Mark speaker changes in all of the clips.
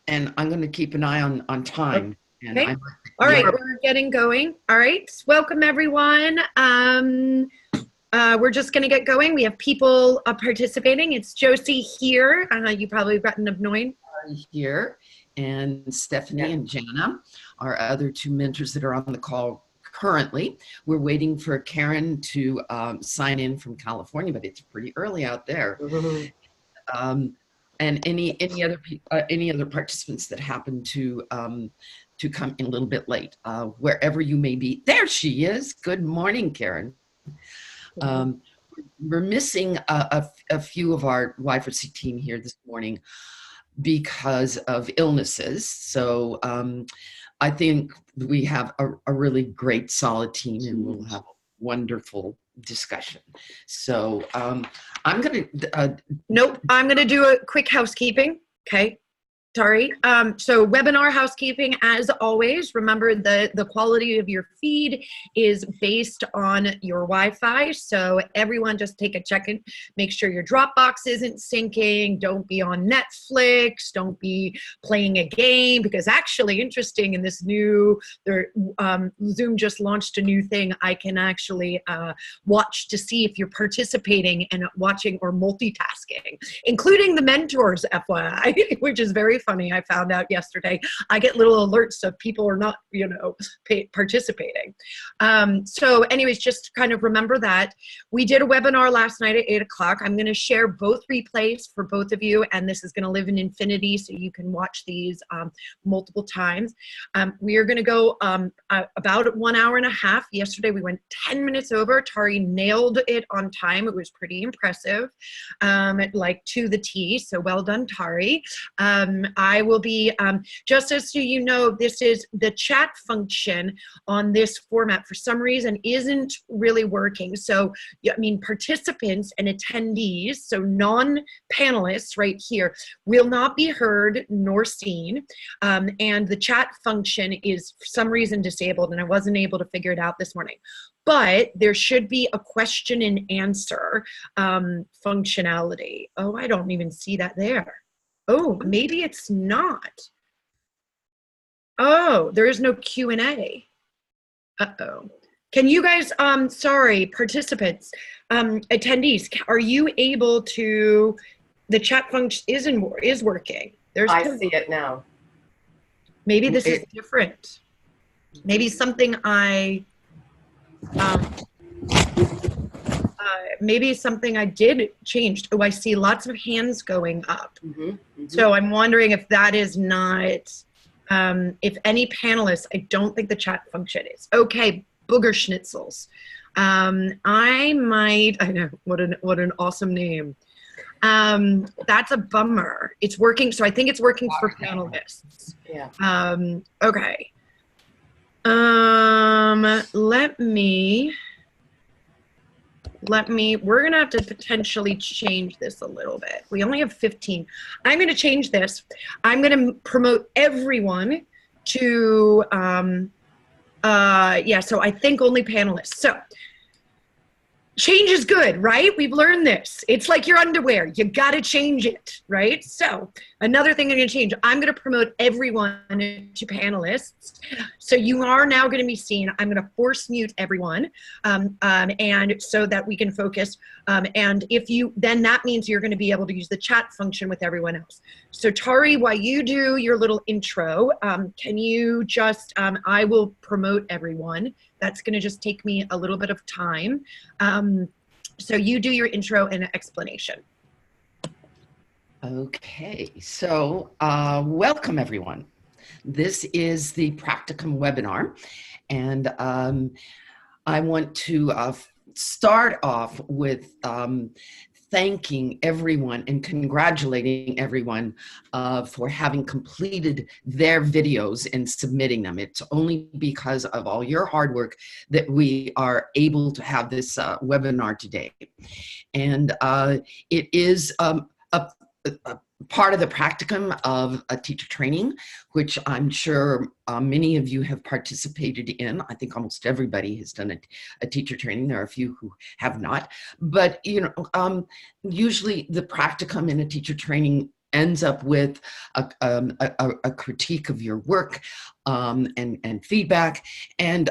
Speaker 1: and I'm going to keep an eye on time. And
Speaker 2: Okay. All right, we're getting going. All right, welcome everyone. We're just going to get going. We have people participating. It's Josie here. You probably have gotten annoyed.
Speaker 1: Here, and Stephanie and Jana, our other two mentors that are on the call currently. We're waiting for Karen to sign in from California, but it's pretty early out there. And any other participants that happen to come in a little bit late, wherever you may be. There she is. Good morning, Karen. We're missing a few of our Y4C team here this morning because of illnesses. So I think we have a really great, solid team, and we'll have a wonderful discussion. So I'm going to...
Speaker 2: Nope, I'm going to do a quick housekeeping, okay? Sorry. So webinar housekeeping, as always, remember the quality of your feed is based on your Wi-Fi. So everyone just take a check and make sure your Dropbox isn't syncing. Don't be on Netflix. Don't be playing a game, because actually interesting in this new, Zoom just launched a new thing. I can actually watch to see if you're participating and watching or multitasking, including the mentors, FYI, which is very funny. I found out yesterday. I get little alerts if people are not, participating. So anyways, just kind of remember that. We did a webinar last night at 8 o'clock. I'm going to share both replays for both of you, and this is going to live in infinity, so you can watch these multiple times. We are going to go about 1 hour and a half. Yesterday we went 10 minutes over. Tari nailed it on time. It was pretty impressive, like to the T. So well done, Tari. I will be, just as so you know, this is the chat function on this format for some reason isn't really working. So, I mean, participants and attendees, so non-panelists right here, will not be heard nor seen. And the chat function is for some reason disabled, and I wasn't able to figure it out this morning. But there should be a question and answer functionality. Oh, I don't even see that there. Oh, maybe it's not. Oh, there is no Q&A. Uh-oh. Can you guys, sorry, participants, attendees, are you able to, the chat function is working.
Speaker 3: I see it now.
Speaker 2: Maybe this is different. Maybe something maybe something I did changed. Oh, I see lots of hands going up. So I'm wondering if that is not, if any panelists, I don't think the chat function is. Okay, Booger Schnitzels. I know, what an awesome name. That's a bummer. It's working, so I think it's working for panelists.
Speaker 3: Yeah.
Speaker 2: Okay. We're gonna have to potentially change this a little bit. We only have 15. I'm gonna change this. I'm gonna promote everyone to, yeah, so I think only panelists. So change is good, right? We've learned this. It's like your underwear. You gotta change it, right? So another thing I'm gonna change, I'm gonna promote everyone to panelists. So you are now gonna be seen. I'm gonna force mute everyone, and so that we can focus. And if you, then that means you're gonna be able to use the chat function with everyone else. So Tari, while you do your little intro, can you just, I will promote everyone. That's gonna just take me a little bit of time. So you do your intro and explanation.
Speaker 1: Okay, so welcome everyone. This is the Practicum webinar, and I want to start off with thanking everyone and congratulating everyone for having completed their videos and submitting them. It's only because of all your hard work that we are able to have this webinar today. And it is a part of the practicum of a teacher training, which I'm sure many of you have participated in. I think almost everybody has done a teacher training. There are a few who have not. But, you know, usually the practicum in a teacher training ends up with a critique of your work and feedback. And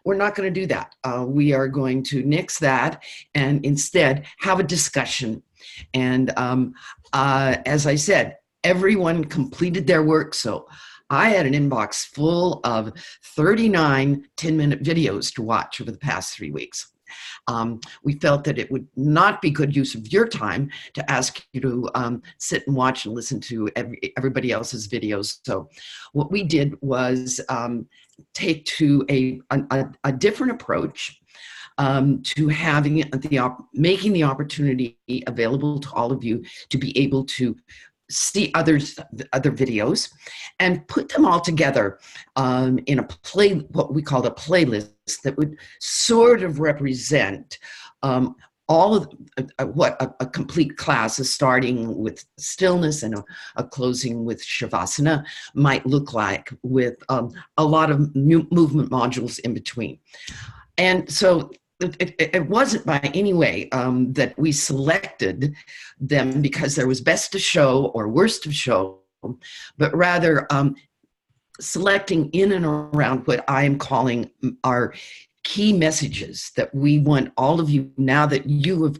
Speaker 1: we're not going to do that. We are going to nix that and instead have a discussion. And as I said, everyone completed their work. So I had an inbox full of 39 10-minute videos to watch over the past 3 weeks. We felt that it would not be good use of your time to ask you to sit and watch and listen to everybody else's videos. So what we did was take to a different approach to making the opportunity available to all of you to be able to see other videos and put them all together in what we called a playlist that would sort of represent all of what a complete class is, starting with stillness and a closing with shavasana might look like, with a lot of movement modules in between. And so it wasn't by any way that we selected them because there was best of show or worst of show, but rather selecting in and around what I am calling our key messages that we want all of you, now that you have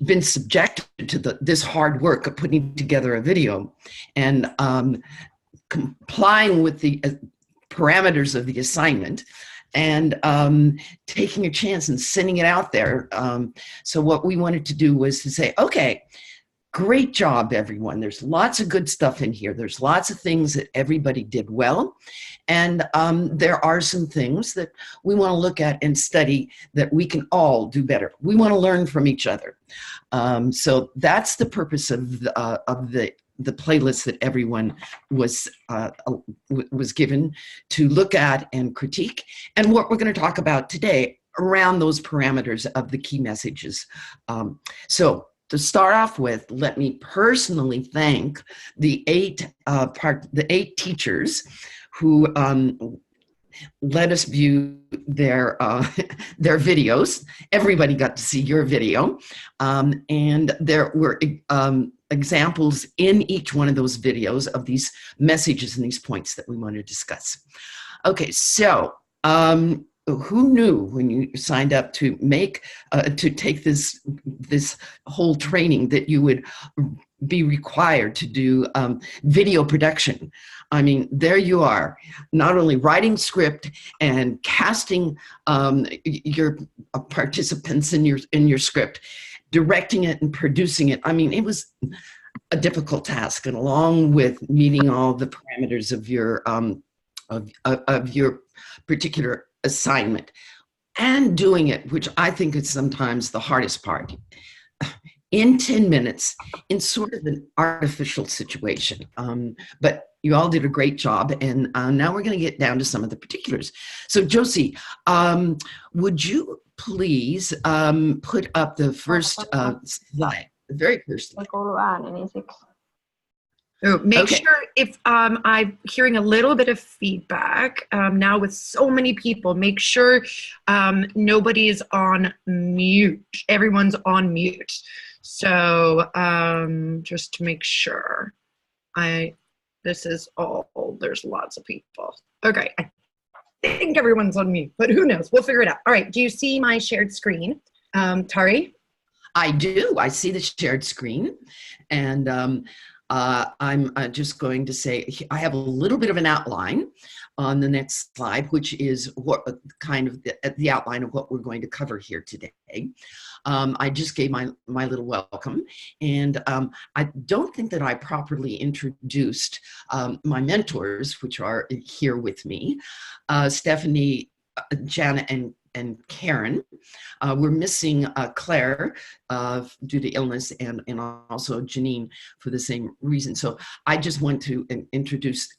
Speaker 1: been subjected to this hard work of putting together a video and complying with the parameters of the assignment, and taking a chance and sending it out there. So what we wanted to do was to say, okay, great job, everyone. There's lots of good stuff in here. There's lots of things that everybody did well. And there are some things that we want to look at and study that we can all do better. We want to learn from each other. So that's the purpose of the playlist that everyone was given to look at and critique, and what we're going to talk about today around those parameters of the key messages. So to start off with, let me personally thank the eight teachers who let us view their videos. Everybody got to see your video, and there were examples in each one of those videos of these messages and these points that we want to discuss. Okay, so who knew when you signed up to take this whole training that you would be required to do video production? I mean, there you are, not only writing script and casting your participants in your script, directing it and producing it. I mean, it was a difficult task, and along with meeting all the parameters of your particular assignment and doing it, which I think is sometimes the hardest part, in 10 minutes in sort of an artificial situation. But you all did a great job, and now we're going to get down to some of the particulars. So Josie, would you please put up the first slide, the very first slide.
Speaker 2: So make sure, if I'm hearing a little bit of feedback now with so many people, make sure nobody's on mute. Everyone's on mute. So just to make sure, this is all, there's lots of people. Okay, I think everyone's on mute, but who knows? We'll figure it out. All right, do you see my shared screen, Tari?
Speaker 1: I do. I see the shared screen, and I'm just going to say I have a little bit of an outline on the next slide, which is what kind of the outline of what we're going to cover here today. I just gave my little welcome, and I don't think that I properly introduced my mentors, which are here with me, Stephanie, Jana, and Karen. We're missing Claire due to illness, and also Janine for the same reason. So I just want to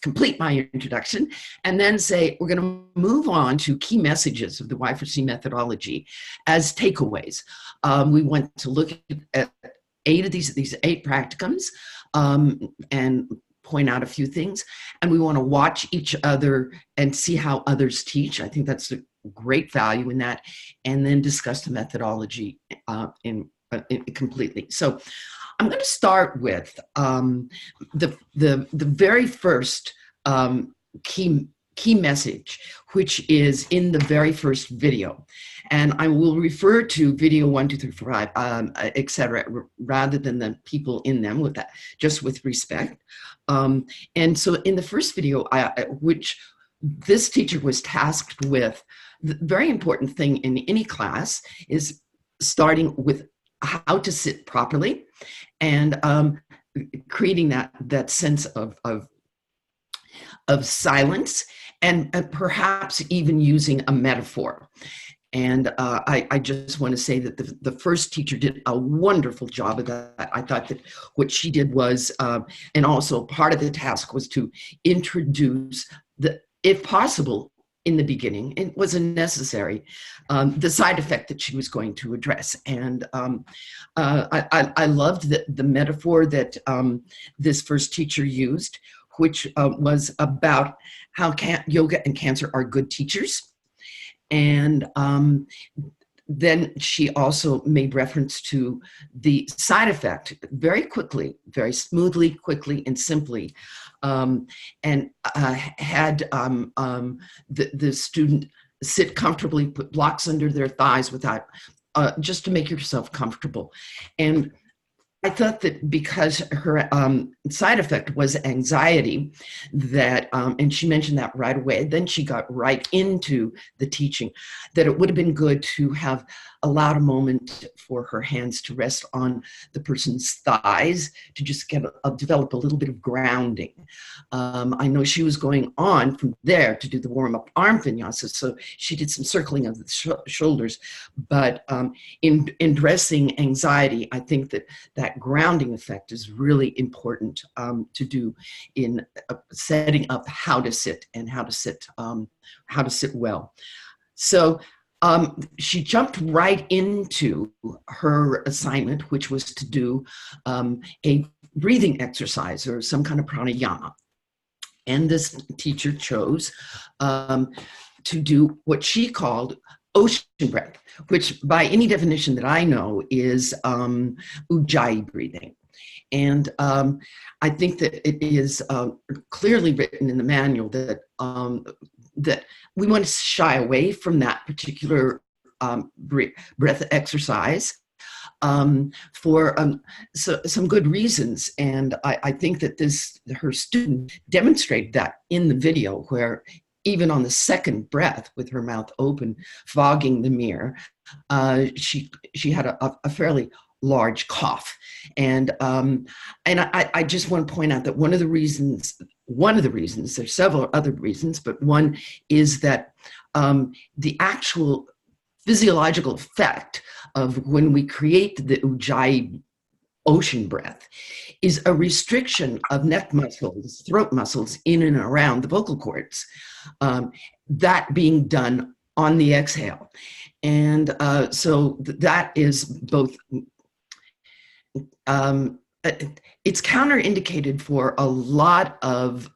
Speaker 1: complete my introduction, and then say we're going to move on to key messages of the Y4C methodology as takeaways. We want to look at 8 of these 8 practicums and point out a few things, and we want to watch each other and see how others teach. I think that's a great value in that, and then discuss the methodology completely. So I'm going to start with the very first key message, which is in the very first video. And I will refer to video 1, 2, 3, 4, 5, et cetera, rather than the people in them, with that, just with respect. And so in the first video, which this teacher was tasked with, the very important thing in any class is starting with how to sit properly and creating that sense of silence, and perhaps even using a metaphor. And I just want to say that the first teacher did a wonderful job of that. I thought that what she did was, and also part of the task was to introduce, if possible, in the beginning, it wasn't necessary, the side effect that she was going to address. And I loved the metaphor that this first teacher used, which was about how yoga and cancer are good teachers. And then she also made reference to the side effect very smoothly, quickly, and simply, and had the student sit comfortably, put blocks under their thighs without, just to make yourself comfortable. And I thought that because her side effect was anxiety, that, and she mentioned that right away, then she got right into the teaching, that it would have been good to have allowed a moment for her hands to rest on the person's thighs, to just develop a little bit of grounding. I know she was going on from there to do the warm-up arm vinyasa, so she did some circling of the shoulders, but in addressing anxiety, I think that grounding effect is really important to do in setting up how to sit and how to sit well. So she jumped right into her assignment, which was to do a breathing exercise or some kind of pranayama. And this teacher chose to do what she called ocean breath, which by any definition that I know is ujjayi breathing. And I think that it is clearly written in the manual that that we want to shy away from that particular breath exercise for some good reasons. And I think that her student demonstrated that in the video, where even on the second breath, with her mouth open, fogging the mirror, she had a fairly large cough. And I just want to point out that one of the reasons, there's several other reasons, but one is that the actual physiological effect of when we create the ujjayi ocean breath is a restriction of neck muscles, throat muscles in and around the vocal cords, that being done on the exhale. And so that is both, it's counterindicated for a lot of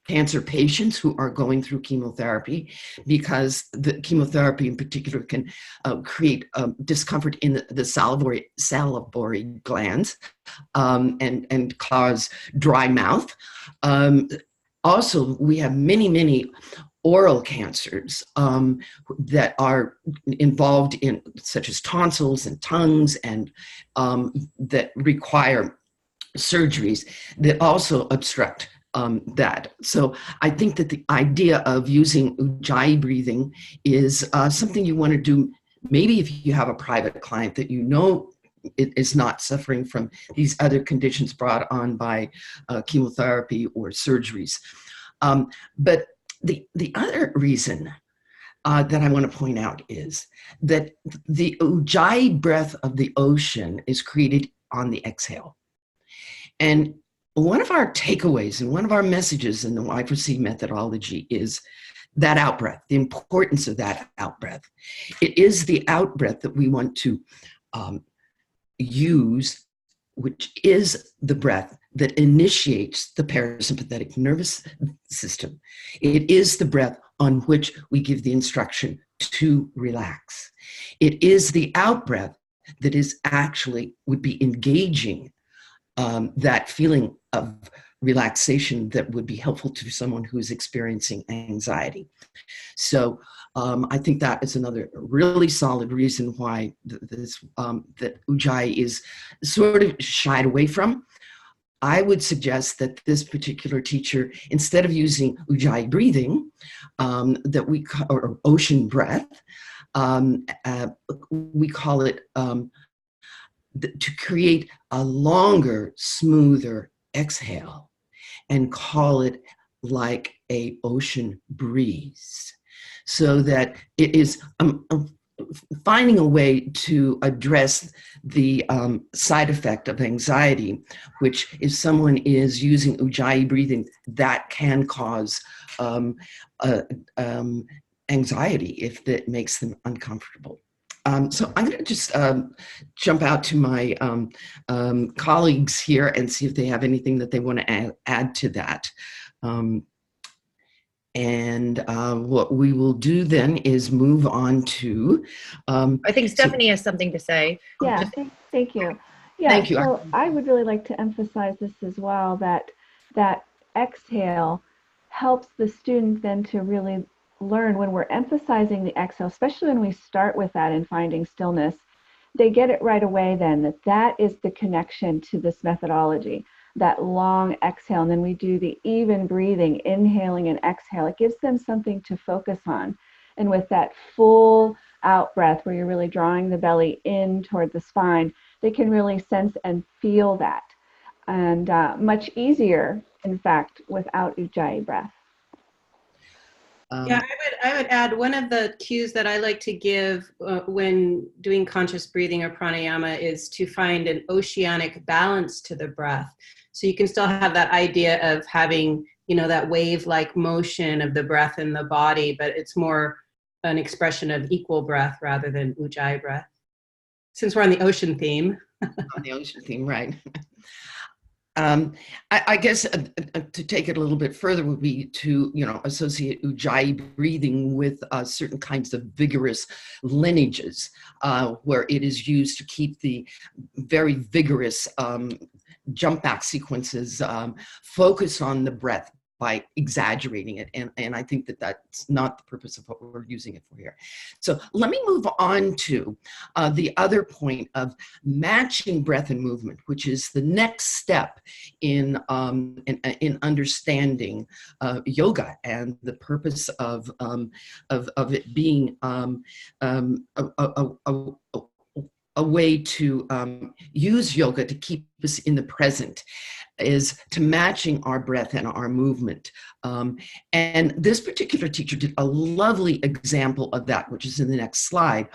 Speaker 1: cancer patients who are going through chemotherapy, because the chemotherapy in particular can create discomfort in the salivary glands and cause dry mouth. Also, we have many oral cancers that are involved in, such as tonsils and tongues, and that require surgeries that also obstruct that. So I think that the idea of using ujjayi breathing is something you want to do, maybe if you have a private client that you know it is not suffering from these other conditions brought on by chemotherapy or surgeries. But the other reason that I want to point out is that the ujjayi breath of the ocean is created on the exhale. And one of our takeaways and one of our messages in the Y4C methodology is that outbreath, the importance of that outbreath. It is the outbreath that we want to use, which is the breath that initiates the parasympathetic nervous system. It is the breath on which we give the instruction to relax. It is the outbreath that is actually would be engaging that feeling of relaxation that would be helpful to someone who is experiencing anxiety. So I think that is another really solid reason why that Ujjayi is sort of shied away from. I would suggest that this particular teacher, instead of using Ujjayi breathing, or ocean breath, we call it to create a longer, smoother exhale, and call it like a ocean breeze, so that it is finding a way to address the side effect of anxiety, which if someone is using Ujjayi breathing, that can cause anxiety if that makes them uncomfortable. So I'm going to just jump out to my colleagues here and see if they have anything that they want to add to that. What we will do then is move on to.
Speaker 2: I think Stephanie has something to say.
Speaker 3: Yeah, thank you. Yeah,
Speaker 1: thank you.
Speaker 3: So I would really like to emphasize this as well, that exhale helps the student then to really learn when we're emphasizing the exhale, especially when we start with that and finding stillness, they get it right away then that is the connection to this methodology, that long exhale. And then we do the even breathing, inhaling and exhale. It gives them something to focus on. And with that full out breath, where you're really drawing the belly in toward the spine, they can really sense and feel that. And much easier, in fact, without Ujjayi breath.
Speaker 4: Yeah, I would add, one of the cues that I like to give when doing conscious breathing or pranayama is to find an oceanic balance to the breath. So you can still have that idea of having, that wave-like motion of the breath in the body, but it's more an expression of equal breath rather than Ujjayi breath. Since we're on the ocean theme.
Speaker 1: On the ocean theme, right. I guess to take it a little bit further would be to, associate Ujjayi breathing with certain kinds of vigorous lineages, where it is used to keep the very vigorous jump back sequences focus on the breath by exaggerating it. And I think that that's not the purpose of what we're using it for here. So let me move on to the other point of matching breath and movement, which is the next step in understanding yoga and the purpose of it being a way to use yoga to keep us in the present, is to matching our breath and our movement. And this particular teacher did a lovely example of that, which is in the next slide,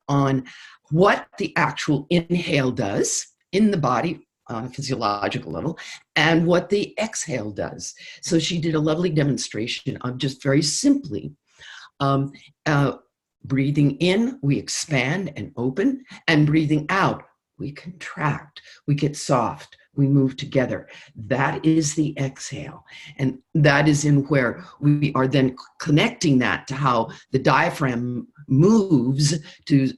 Speaker 1: on what the actual inhale does in the body on a physiological level and what the exhale does. So she did a lovely demonstration of just very simply breathing in, we expand and open, and breathing out, we contract, we get soft, we move together. That is the exhale. And that is in where we are then connecting that to how the diaphragm moves to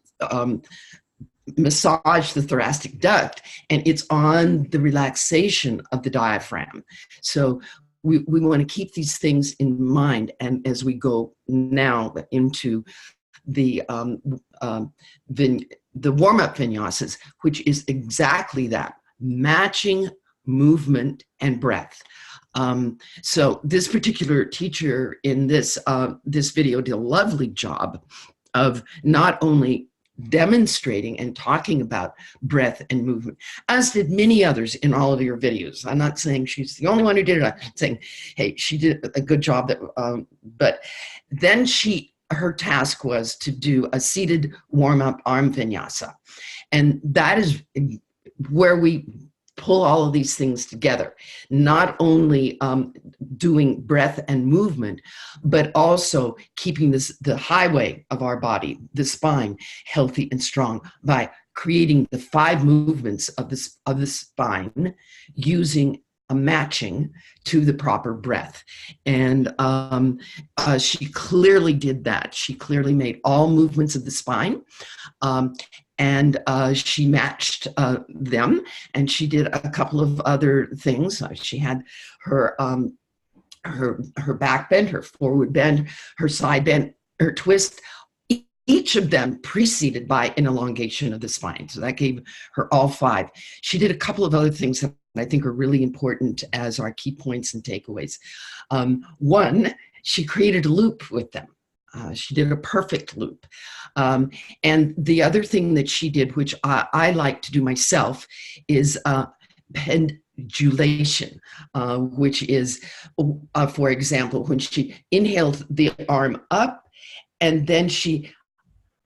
Speaker 1: massage the thoracic duct, and it's on the relaxation of the diaphragm. So we want to keep these things in mind. And as we go now into the warm-up vinyasas, which is exactly that, matching movement and breath. So this particular teacher in this video did a lovely job of not only demonstrating and talking about breath and movement, as did many others in all of your videos. I'm not saying she's the only one who did it. I'm saying, hey, she did a good job. But then her task was to do a seated warm-up arm vinyasa. And that is where we pull all of these things together, not only doing breath and movement, but also keeping the highway of our body, the spine, healthy and strong by creating the 5 movements of the spine using a matching to the proper breath. And she clearly did that. She clearly made all movements of the spine. and she matched them, and she did a couple of other things. She had her her back bend, her forward bend, her side bend, her twist, each of them preceded by an elongation of the spine. So that gave her all 5. She did a couple of other things that I think are really important as our key points and takeaways. One, she created a loop with them. She did a perfect loop. And the other thing that she did, which I like to do myself, is pendulation, which is, for example, when she inhaled the arm up, and then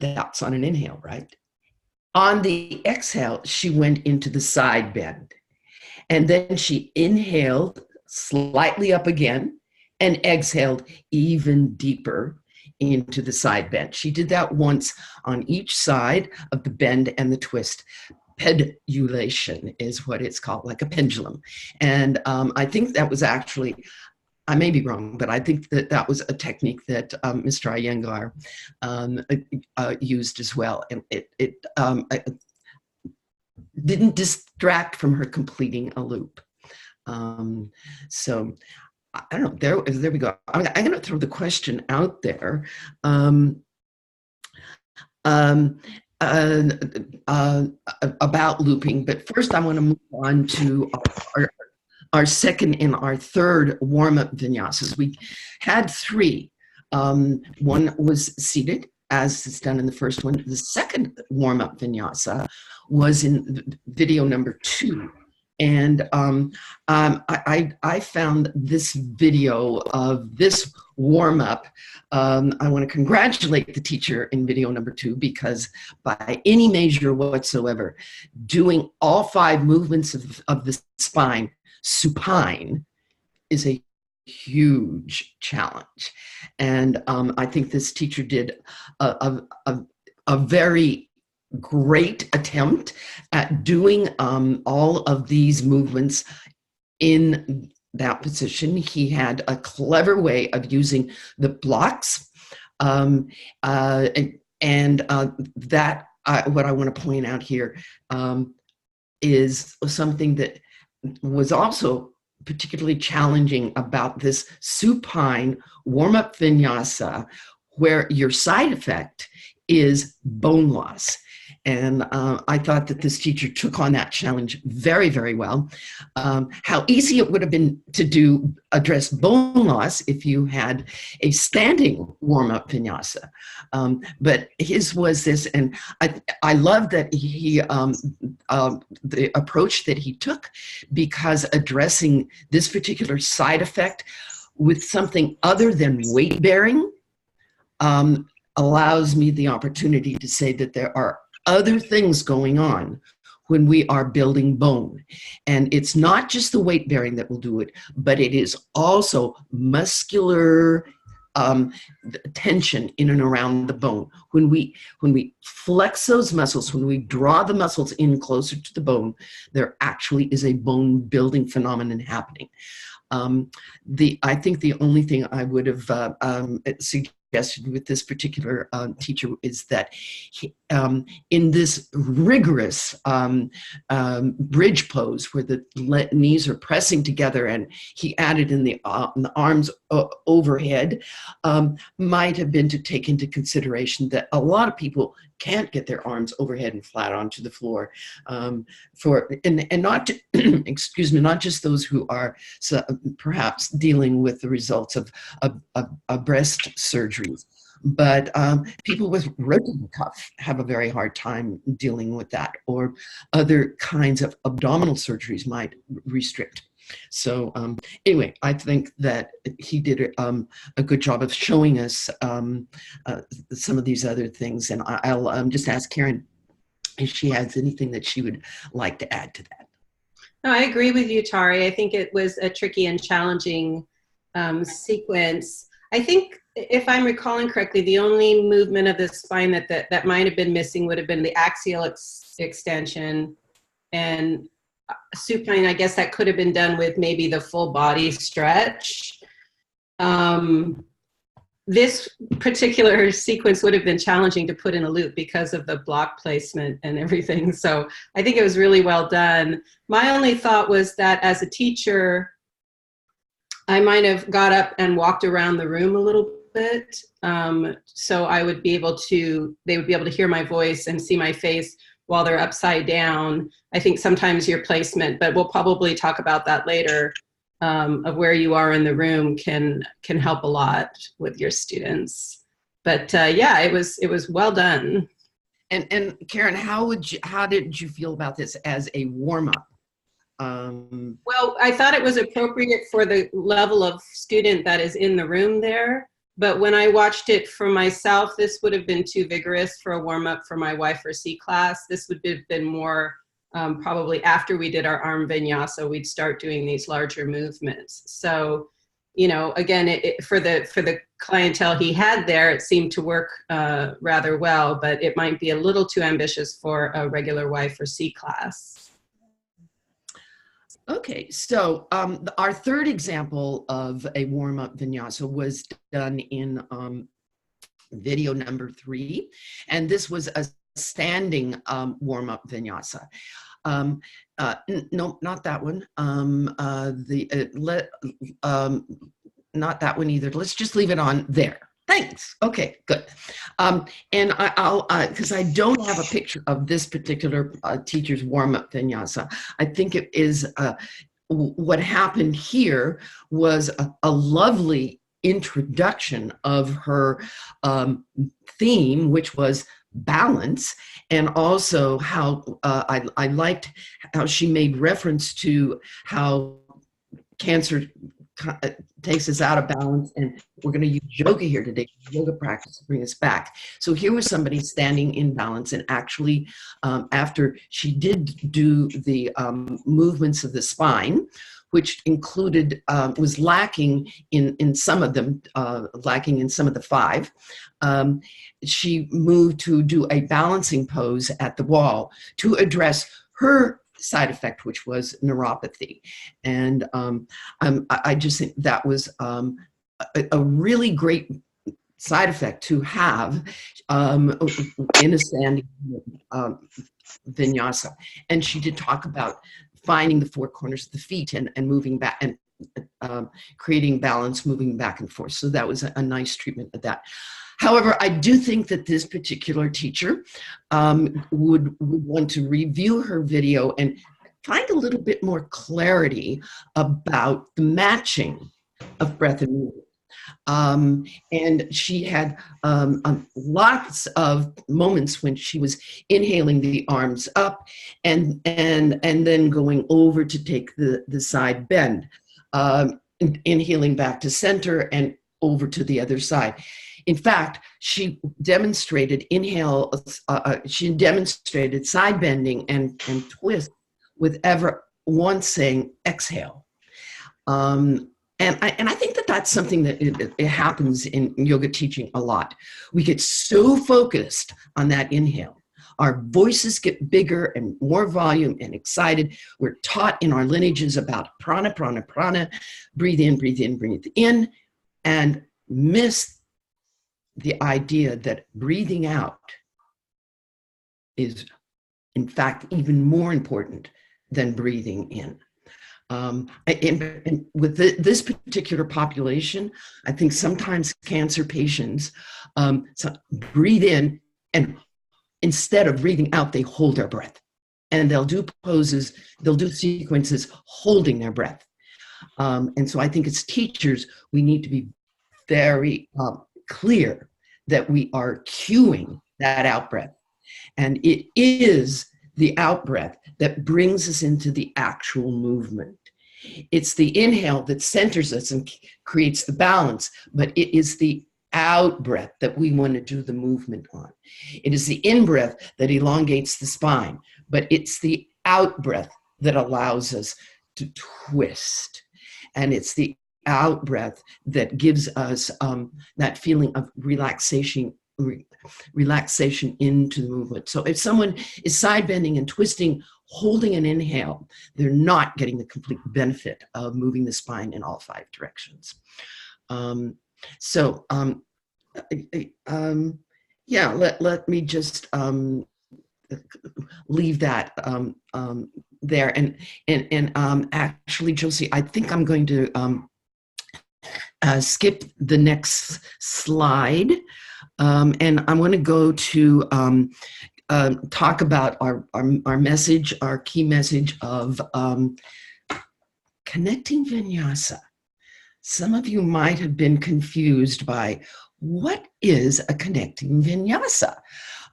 Speaker 1: that's on an inhale, right? On the exhale, she went into the side bend. And then she inhaled slightly up again and exhaled even deeper into the side bend. She did that once on each side of the bend and the twist. Pendulation is what it's called, like a pendulum. And I think that was actually, I may be wrong, but I think that was a technique that Mr. Iyengar used as well. And it didn't distract from her completing a loop. So I don't know, there we go. I'm going to throw the question out there. About looping, but first I want to move on to our second and our third warm-up vinyasas. We had 3. One was seated, as is done in the first one. The second warm-up vinyasa was in video number 2. And I found this video of this warm-up. I want to congratulate the teacher in video number 2, because by any measure whatsoever, doing all 5 movements of the spine supine is a huge challenge. And I think this teacher did a very great attempt at doing all of these movements in that position. He had a clever way of using the blocks, and that what I want to point out here is something that was also particularly challenging about this supine warm-up vinyasa, where your side effect is bone loss. And I thought that this teacher took on that challenge very, very well. How easy it would have been to address bone loss if you had a standing warm-up vinyasa. But his was this, and I love that he, the approach that he took, because addressing this particular side effect with something other than weight bearing allows me the opportunity to say that there are other things going on when we are building bone. And it's not just the weight bearing that will do it, but it is also muscular tension in and around the bone. When we flex those muscles, when we draw the muscles in closer to the bone, there actually is a bone building phenomenon happening. I think the only thing I would have suggested with this particular teacher is that he, in this rigorous bridge pose where the knees are pressing together, and he added in the arms overhead, might have been to take into consideration that a lot of people can't get their arms overhead and flat onto the floor, and not to, excuse me, not just those who are perhaps dealing with the results of breast surgeries, but people with rotator cuff have a very hard time dealing with that, or other kinds of abdominal surgeries might restrict. So anyway, I think that he did a good job of showing us some of these other things, and I'll just ask Karen if she has anything that she would like to add to that.
Speaker 4: No, I agree with you, Tari. I think it was a tricky and challenging sequence. I think, if I'm recalling correctly, the only movement of the spine that might have been missing would have been the axial extension, and supine, I guess that could have been done with maybe the full body stretch. this particular sequence would have been challenging to put in a loop because of the block placement and everything. So I think it was really well done. My only thought was that as a teacher, I might have got up and walked around the room a little bit. So I would be able to, they would be able to hear my voice and see my face while they're upside down. I think sometimes your placement, but we'll probably talk about that later, of where you are in the room can help a lot with your students. But yeah, it was well done.
Speaker 1: And Karen, how did you feel about this as a warm-up?
Speaker 4: Well, I thought it was appropriate for the level of student that is in the room there. But when I watched it for myself, this would have been too vigorous for a warm-up for my Y4C class. This would have been more probably after we did our arm vinyasa, we'd start doing these larger movements. So, you know, again, for the clientele he had there, it seemed to work rather well, but it might be a little too ambitious for a regular Y4C class.
Speaker 1: Okay, so our third example of a warm-up vinyasa was done in video number 3, and this was a standing warm-up vinyasa. No, not that one. Not that one either. Let's just leave it on there. Thanks. Okay, good. And I'll, because I don't have a picture of this particular teacher's warm-up vinyasa. I think it is, what happened here was a lovely introduction of her theme, which was balance, and also how I liked how she made reference to how cancer takes us out of balance, and we're going to use yoga here today, yoga practice to bring us back. So here was somebody standing in balance, and actually after she did do the movements of the spine, which included, was lacking in some of them, lacking in some of the 5, she moved to do a balancing pose at the wall to address her side effect, which was neuropathy. And I just think that was a really great side effect to have in a standing vinyasa. And she did talk about finding the 4 corners of the feet and moving back and creating balance, moving back and forth. So that was a nice treatment of that. However, I do think that this particular teacher would want to review her video and find a little bit more clarity about the matching of breath and movement. And she had lots of moments when she was inhaling the arms up and then going over to take the side bend, inhaling back to center and over to the other side. In fact, she demonstrated she demonstrated side bending and twist with ever once saying exhale. And I think that that's something that it happens in yoga teaching a lot. We get so focused on that inhale. Our voices get bigger and more volume and excited. We're taught in our lineages about prana, prana, prana, breathe in, breathe in, breathe in, and miss the idea that breathing out is, in fact, even more important than breathing in. And with this particular population, I think sometimes cancer patients breathe in, and instead of breathing out, they hold their breath. And they'll do poses, they'll do sequences holding their breath. And so I think as teachers, we need to be very clear that we are cueing that out breath. And it is the out breath that brings us into the actual movement. It's the inhale that centers us and creates the balance, but it is the out breath that we want to do the movement on. It is the in breath that elongates the spine, but it's the out breath that allows us to twist. And it's the out breath that gives us that feeling of relaxation into the movement. So if someone is side bending and twisting, holding an inhale, they're not getting the complete benefit of moving the spine in all 5 directions. yeah, let me just leave that there. And actually, Josie, I think I'm going to skip the next slide. And I want to go to talk about our message, our key message of connecting vinyasa. Some of you might have been confused by what is a connecting vinyasa?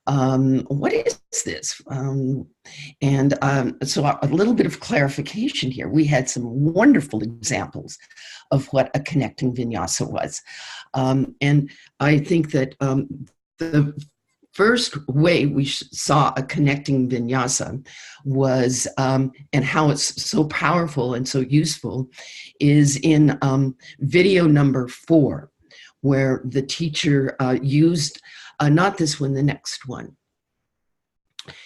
Speaker 1: What is this? So a little bit of clarification here. We had some wonderful examples of what a connecting vinyasa was. And I think that the first way we saw a connecting vinyasa was, and how it's so powerful and so useful, is in video number 4, where the teacher used, not this one, the next one.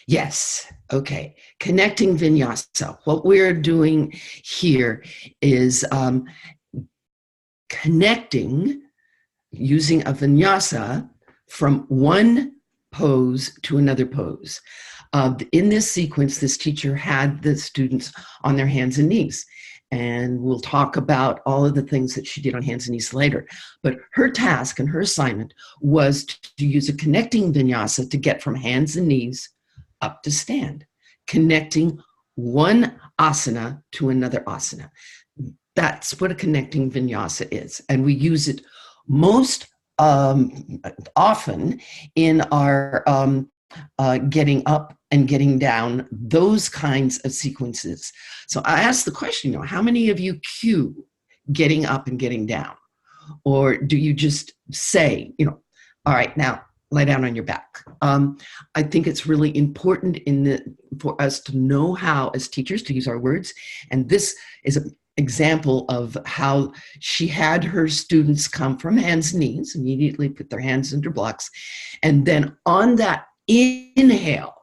Speaker 1: Yes, okay. Connecting vinyasa. What we're doing here is connecting using a vinyasa from one pose to another pose. In this sequence, this teacher had the students on their hands and knees. And we'll talk about all of the things that she did on hands and knees later. But her task and her assignment was to use a connecting vinyasa to get from hands and knees up to stand, connecting one asana to another asana. That's what a connecting vinyasa is. And we use it most often in our getting up and getting down, those kinds of sequences. So I asked the question, how many of you cue getting up and getting down? Or do you just say, all right, now lie down on your back? I think it's really important for us to know how, as teachers, to use our words. And this is an example of how she had her students come from hands and knees, immediately put their hands under blocks, and then on that inhale,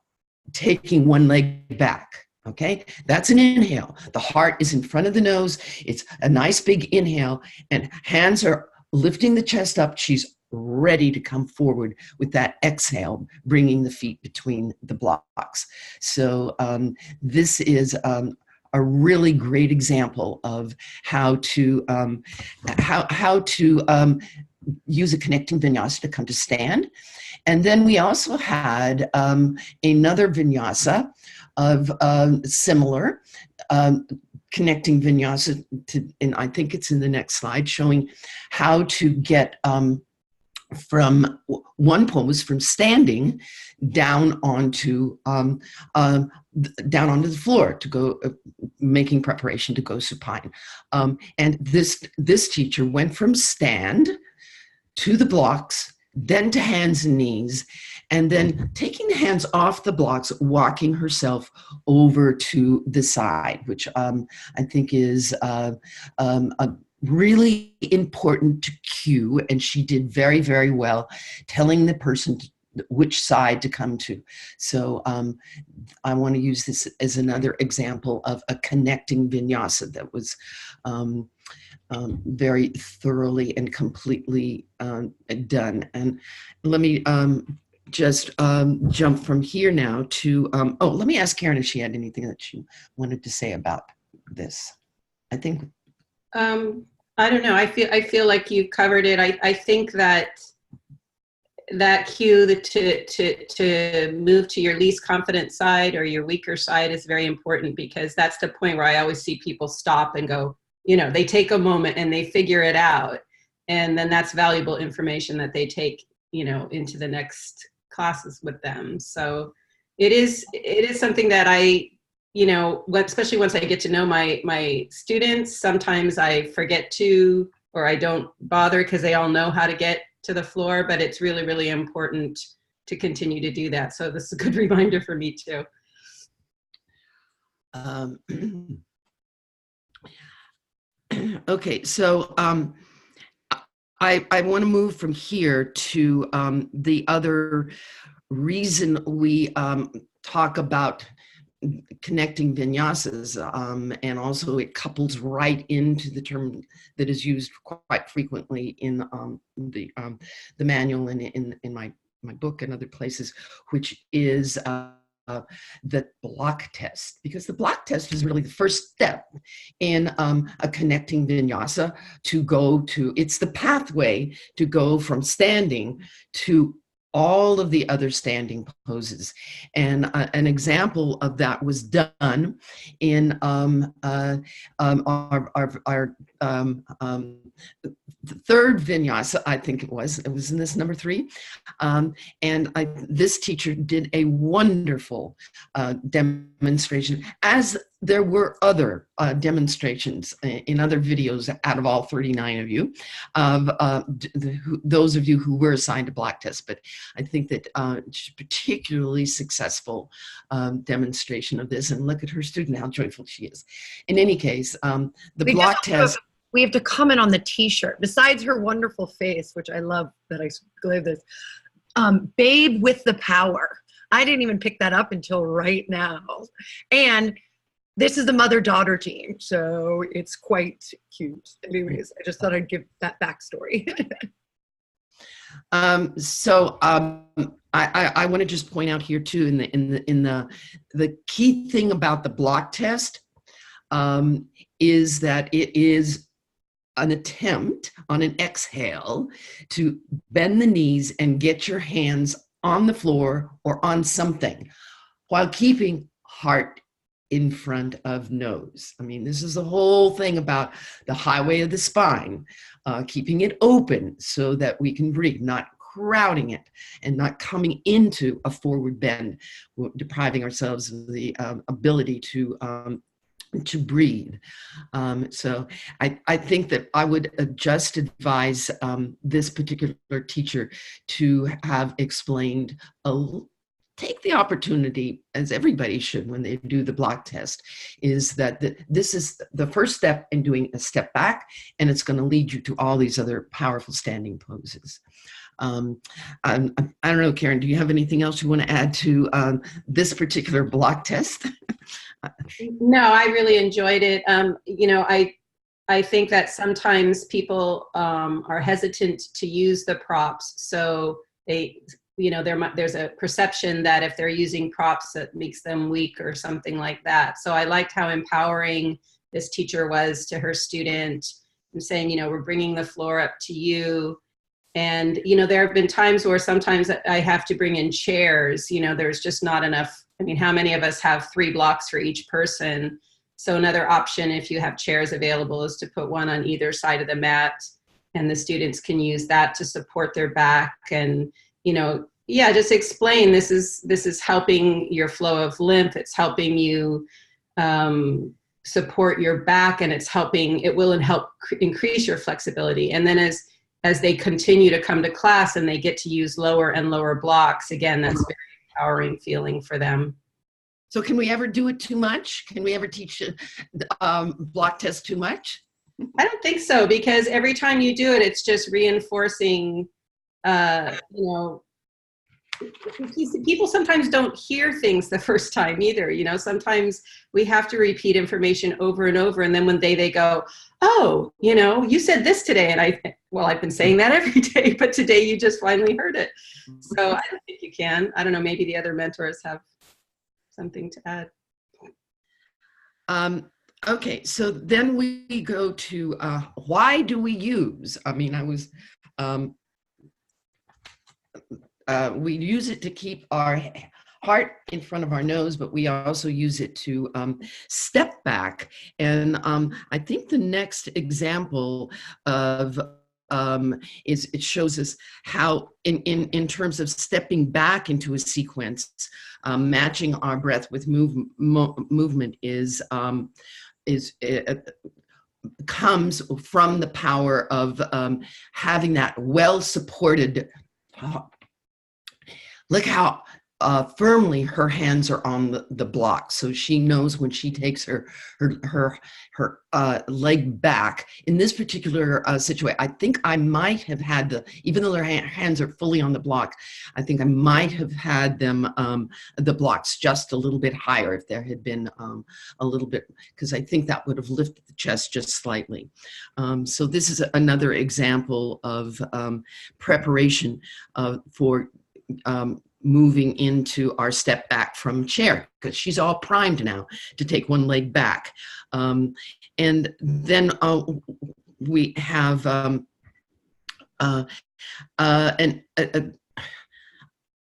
Speaker 1: taking one leg back. Okay, that's an inhale. The heart is in front of the nose. It's a nice big inhale, and hands are lifting the chest up. She's ready to come forward with that exhale, bringing the feet between the blocks. So this is a really great example of how to use a connecting vinyasa to come to stand. And then we also had another vinyasa of similar connecting vinyasa and I think it's in the next slide, showing how to get from one pose, from standing down onto the floor to go, making preparation to go supine. And this teacher went from stand to the blocks, then to hands and knees, and then taking the hands off the blocks, walking herself over to the side, which I think is really important to cue. And she did very, very well, telling the person which side to come to. So I want to use this as another example of a connecting vinyasa that was very thoroughly and completely done. And let me just jump from here now to, let me ask Karen if she had anything that she wanted to say about this. I think.
Speaker 4: I don't know. I feel like you covered it. I think that cue to move to your least confident side or your weaker side is very important, because that's the point where I always see people stop and go, they take a moment and they figure it out. And then that's valuable information that they take, into the next classes with them. So it is something that I, especially once I get to know my students, sometimes I forget to, or I don't bother because they all know how to get to the floor, but it's really, really important to continue to do that. So this is a good reminder for me too.
Speaker 1: Okay, so I want to move from here to the other reason we talk about connecting vinyasas, and also it couples right into the term that is used quite frequently in the manual and in my book and other places, which is the block test, because the block test is really the first step in a connecting vinyasa to go to, it's the pathway to go from standing to all of the other standing poses. And an example of that was done in our the third vinyasa, I think it was in this number 3. And this teacher did a wonderful demonstration, as there were other demonstrations in other videos out of all 39 of you, of those of you who were assigned a block test. But I think that it's a particularly successful demonstration of this. And look at her student, how joyful she is. In any case, the block test.
Speaker 2: We have to comment on the t-shirt. Besides her wonderful face, which I love that I gave this, Babe with the Power. I didn't even pick that up until right now. And this is the mother-daughter team, so it's quite cute. Anyways, I just thought I'd give that backstory.
Speaker 1: I want to just point out here too, the key thing about the block test is that it is an attempt on an exhale to bend the knees and get your hands on the floor or on something while keeping heart in front of nose. I mean, this is the whole thing about the highway of the spine, keeping it open so that we can breathe, not crowding it and not coming into a forward bend, depriving ourselves of the ability to breathe. So I think that I would just advise this particular teacher to have explained, take the opportunity, as everybody should when they do the block test, is that this is the first step in doing a step back, and it's going to lead you to all these other powerful standing poses. I don't know, Karen, do you have anything else you want to add to this particular block test?
Speaker 4: No, I really enjoyed it. I think that sometimes people are hesitant to use the props. So there's a perception that if they're using props, that makes them weak or something like that. So I liked how empowering this teacher was to her student and saying, we're bringing the floor up to you. And, there have been times where sometimes I have to bring in chairs, there's just not enough. I mean, how many of us have 3 blocks for each person? So another option, if you have chairs available, is to put one on either side of the mat, and the students can use that to support their back. And, just explain this is helping your flow of lymph. It's helping you support your back, and it will help increase your flexibility. And then as they continue to come to class and they get to use lower and lower blocks, again, that's very empowering feeling for them.
Speaker 1: So can we ever do it too much? Can we ever teach block test too much?
Speaker 4: I don't think so, because every time you do it, it's just reinforcing, people sometimes don't hear things the first time either. Sometimes we have to repeat information over and over. And then one day they go, oh, you said this today. And I've been saying that every day, but today you just finally heard it. So I don't think you can. I don't know, maybe the other mentors have something to add.
Speaker 1: Okay, so then we go to why do we use? I mean, we use it to keep our heart in front of our nose, but we also use it to step back. And I think the next example of it shows us how in terms of stepping back into a sequence, matching our breath with movement comes from the power of having that well-supported. Look how firmly her hands are on the block, so she knows when she takes her leg back. In this particular situation, I think I might have had even though their hands are fully on the block, I think I might have had them the blocks just a little bit higher if there had been a little bit, because I think that would have lifted the chest just slightly. So this is another example of preparation for moving into our step back from chair, because she's all primed now to take one leg back. And then we have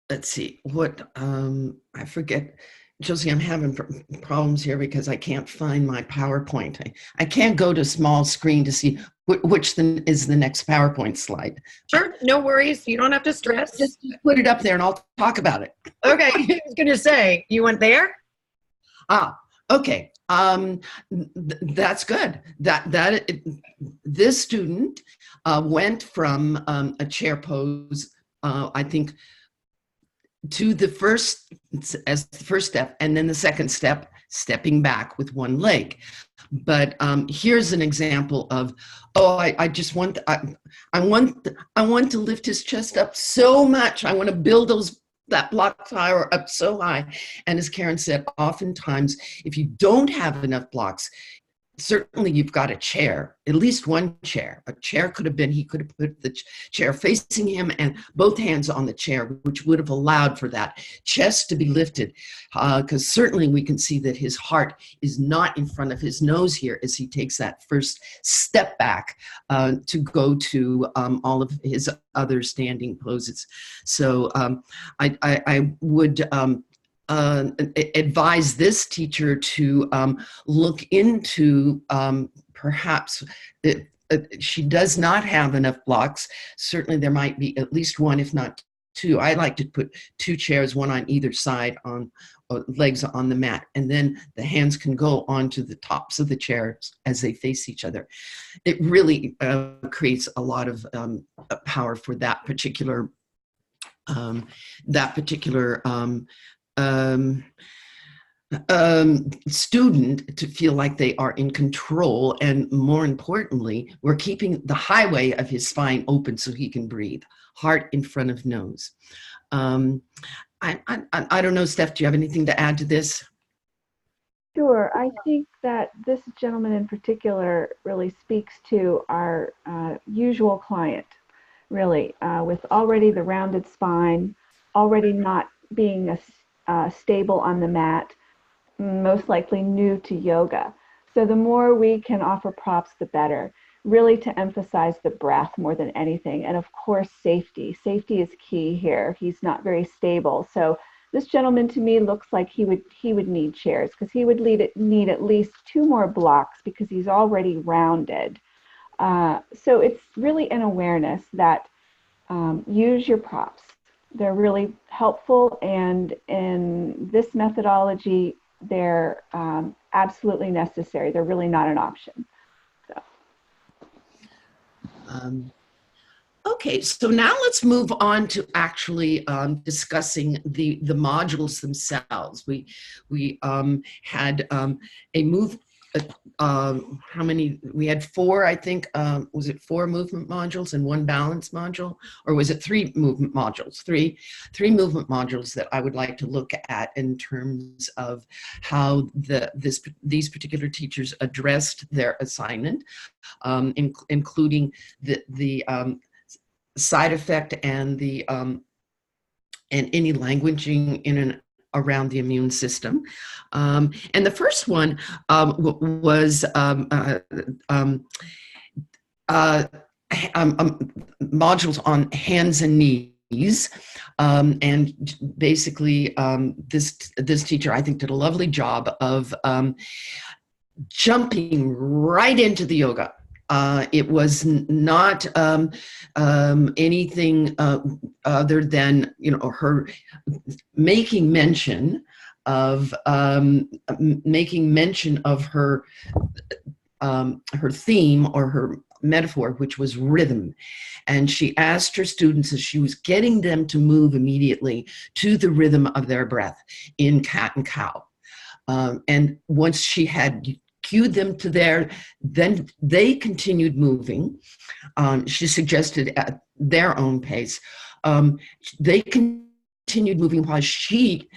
Speaker 1: let's see what I forget. Josie, I'm having problems here because I can't find my PowerPoint. I can't go to small screen to see which is the next PowerPoint slide.
Speaker 2: Sure, no worries. You don't have to stress.
Speaker 1: Just put it up there and I'll talk about it.
Speaker 2: Okay, I was going to say, you went there?
Speaker 1: Okay. That's good. This student went from a chair pose, I think, to the first step, and then the second step, stepping back with one leg. But here's an example of, I just want, I want to lift his chest up so much. I want to build that block tower up so high. And as Karen said, oftentimes, if you don't have enough blocks, certainly you've got a chair, at least one chair. A chair could have been, he could have put the chair facing him and both hands on the chair, which would have allowed for that chest to be lifted. Because certainly we can see that his heart is not in front of his nose here as he takes that first step back to go to all of his other standing poses. So I would advise this teacher to look into perhaps she does not have enough blocks. Certainly there might be at least one, if not two. I like to put two chairs, one on either side, on legs on the mat, and then the hands can go onto the tops of the chairs as they face each other. It really creates a lot of power for that particular student to feel like they are in control, and more importantly, we're keeping the highway of his spine open so he can breathe, heart in front of nose. I don't know, Steph, do you have anything to add to this?
Speaker 3: Sure. I think that this gentleman in particular really speaks to our usual client, really, with already the rounded spine, already not being stable on the mat, most likely new to yoga. So the more we can offer props, the better, really to emphasize the breath more than anything. And of course, safety. Safety is key here. He's not very stable. So this gentleman to me looks like he would need chairs, because he would need at least 2 more blocks because he's already rounded. So it's really an awareness that use your props. They're really helpful, and in this methodology, they're absolutely necessary. They're really not an option. So.
Speaker 1: Okay, so now let's move on to actually discussing the modules themselves. We had a move. How many? We had 4, I think. Was it 4 movement modules and 1 balance module, or was it 3 movement modules? Three movement modules that I would like to look at in terms of how these particular teachers addressed their assignment, including the side effect and the and any languaging in and around the immune system. And the first one was modules on hands and knees. And basically, this teacher, I think, did a lovely job of jumping right into the yoga. It was not anything other than, her making mention of her theme or her metaphor, which was rhythm. And she asked her students as she was getting them to move immediately to the rhythm of their breath in cat and cow. And once she had cued them to there, then they continued moving. She suggested at their own pace. They continued moving while she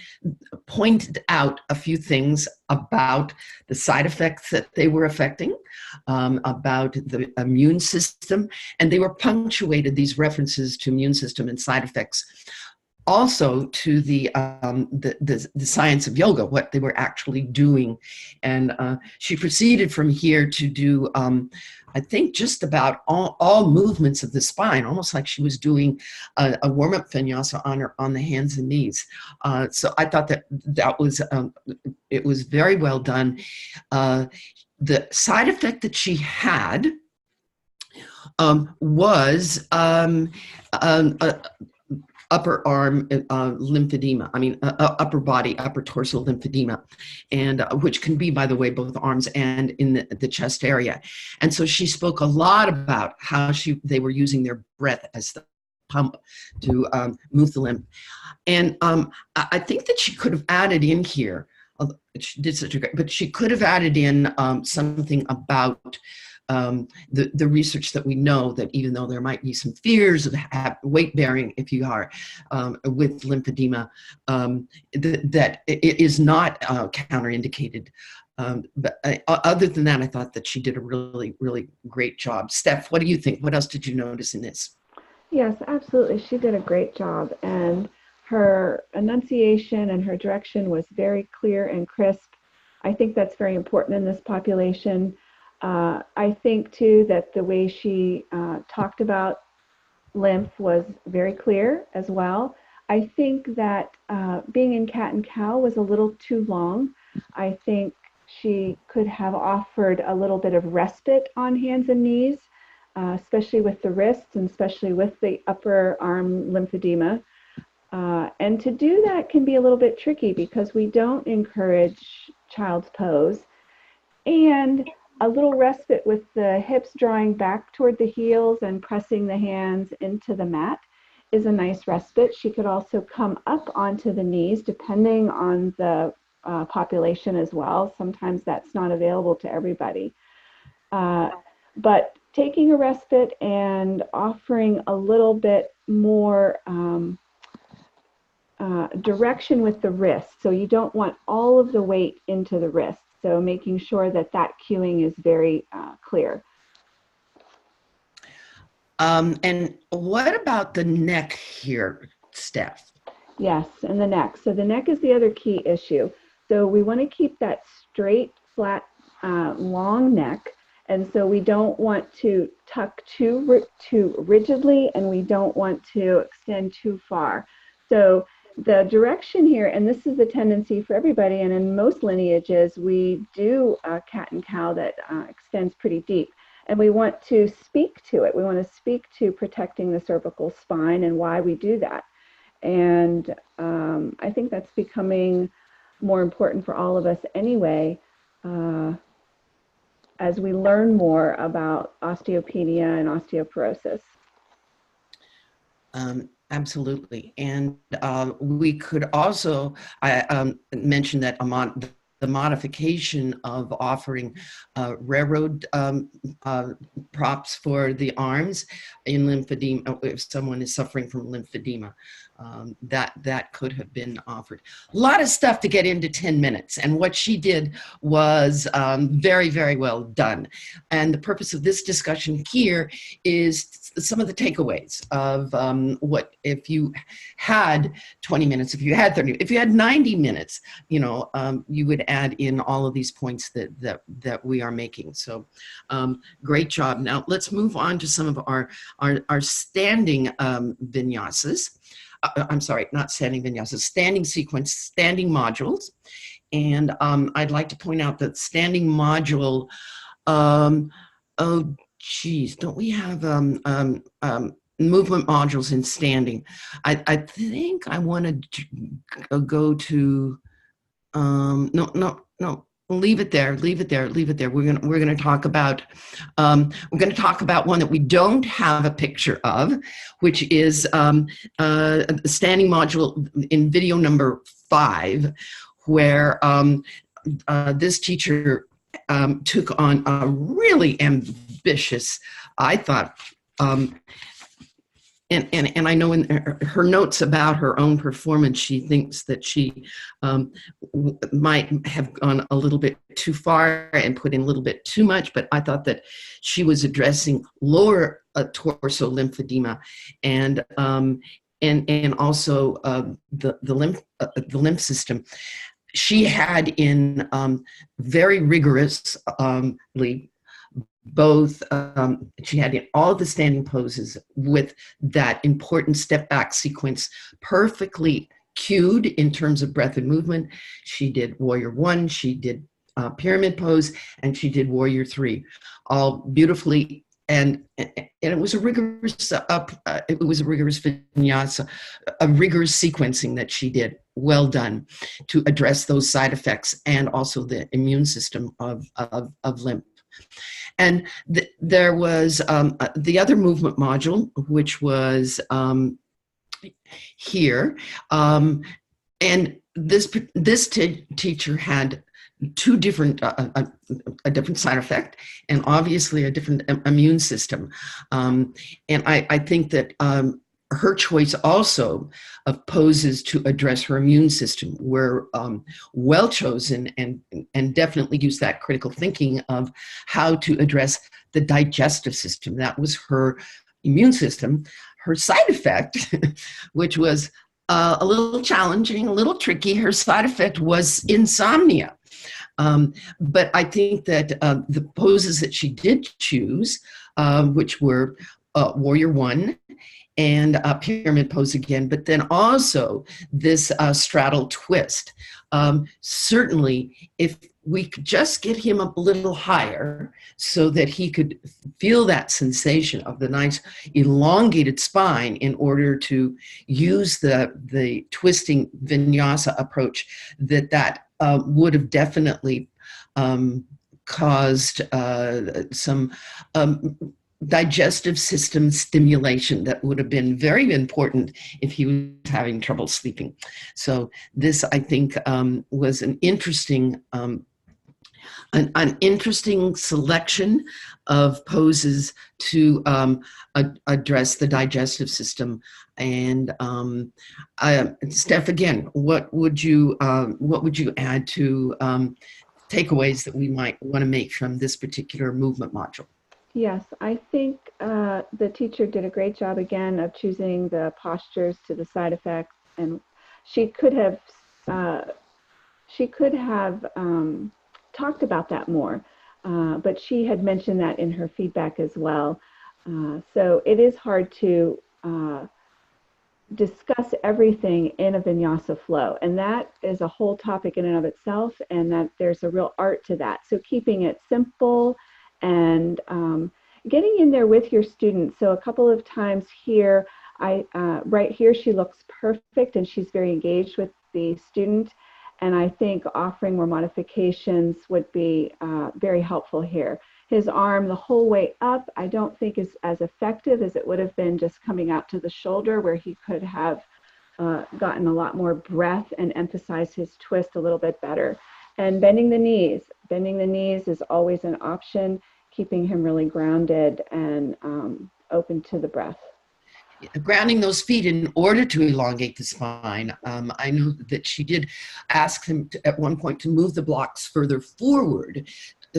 Speaker 1: pointed out a few things about the side effects that they were affecting, about the immune system, and they were punctuated, these references to immune system and side effects, also to the science of yoga, what they were actually doing. And she proceeded from here to do, I think, just about all movements of the spine, almost like she was doing a warm-up vinyasa on the hands and knees. So I thought that was, it was very well done. The side effect that she had was upper arm lymphedema, upper body, upper torso lymphedema, and which can be, by the way, both arms and in the chest area. And so she spoke a lot about how they were using their breath as the pump to move the lymph. And I think that she could have added in here, she did such a great, but she could have added in something about the research that we know, that even though there might be some fears of weight bearing, if you are, with lymphedema, that it is not counterindicated. But other than that, I thought that she did a really, really great job. Steph, what do you think? What else did you notice in this?
Speaker 3: Yes, absolutely. She did a great job, and her enunciation and her direction was very clear and crisp. I think that's very important in this population. I think, too, that the way she talked about lymph was very clear as well. I think that being in cat and cow was a little too long. I think she could have offered a little bit of respite on hands and knees, especially with the wrists and especially with the upper arm lymphedema. And to do that can be a little bit tricky because we don't encourage child's pose. And a little respite with the hips drawing back toward the heels and pressing the hands into the mat is a nice respite. She could also come up onto the knees depending on the population as well. Sometimes that's not available to everybody. But taking a respite and offering a little bit more direction with the wrist. So you don't want all of the weight into the wrist. So making sure that cueing is very clear.
Speaker 1: And what about the neck here, Steph?
Speaker 3: Yes, and the neck. So the neck is the other key issue. So we want to keep that straight, flat, long neck. And so we don't want to tuck too rigidly, and we don't want to extend too far. So the direction here, and this is the tendency for everybody, and in most lineages, we do a cat and cow that extends pretty deep. And we want to speak to it. We want to speak to protecting the cervical spine and why we do that. And I think that's becoming more important for all of us anyway, as we learn more about osteopenia and osteoporosis.
Speaker 1: Absolutely. And we could also mention that the modification of offering railroad props for the arms in lymphedema, if someone is suffering from lymphedema, that could have been offered. A lot of stuff to get into 10 minutes, and what she did was very, very well done. And the purpose of this discussion here is some of the takeaways of what, if you had 20 minutes, if you had 30, if you had 90 minutes, you would add in all of these points that we are making. So great job. Now let's move on to some of our standing vinyasas. I'm sorry, not standing vinyasas, standing sequence, standing modules. And I'd like to point out that standing module, oh geez, don't we have movement modules in standing? I think I want to go to, no, leave it there. Leave it there. Leave it there. We're gonna talk about one that we don't have a picture of, which is a standing module in video number 5, where this teacher took on a really ambitious, I thought. And I know in her notes about her own performance, she thinks that she might have gone a little bit too far and put in a little bit too much, but I thought that she was addressing lower torso lymphedema and also the lymph system. She had in very rigorously both, she had in all the standing poses with that important step back sequence perfectly cued in terms of breath and movement. She did Warrior 1, she did pyramid pose, and she did Warrior 3, all beautifully. And it was a rigorous vinyasa, a rigorous sequencing that she did. Well done to address those side effects and also the immune system of lymph. And there was the other movement module, which was here. And this teacher had two different, a different side effect and obviously a different immune system. And I think that her choice also of poses to address her immune system were well chosen and definitely use that critical thinking of how to address the digestive system. That was her immune system. Her side effect, which was a little challenging, a little tricky, her side effect was insomnia. But I think that the poses that she did choose, which were Warrior 1, and a pyramid pose again, but then also this straddle twist. Certainly, if we could just get him up a little higher so that he could feel that sensation of the nice elongated spine in order to use the twisting vinyasa approach, that would have definitely caused some digestive system stimulation that would have been very important if he was having trouble sleeping. So this, I think, was an interesting selection of poses to address the digestive system. And Steph, again, what would you add to takeaways that we might want to make from this particular movement module?
Speaker 3: Yes, I think the teacher did a great job again of choosing the postures to the side effects, and she could have talked about that more, but she had mentioned that in her feedback as well. So it is hard to discuss everything in a vinyasa flow, and that is a whole topic in and of itself, and that there's a real art to that. So keeping it simple and getting in there with your students. So a couple of times here, right here, she looks perfect and she's very engaged with the student. And I think offering more modifications would be very helpful here. His arm the whole way up, I don't think is as effective as it would have been just coming out to the shoulder, where he could have gotten a lot more breath and emphasized his twist a little bit better. And bending the knees is always an option, keeping him really grounded and open to the breath.
Speaker 1: Grounding those feet in order to elongate the spine. I know that she did ask him at one point to move the blocks further forward,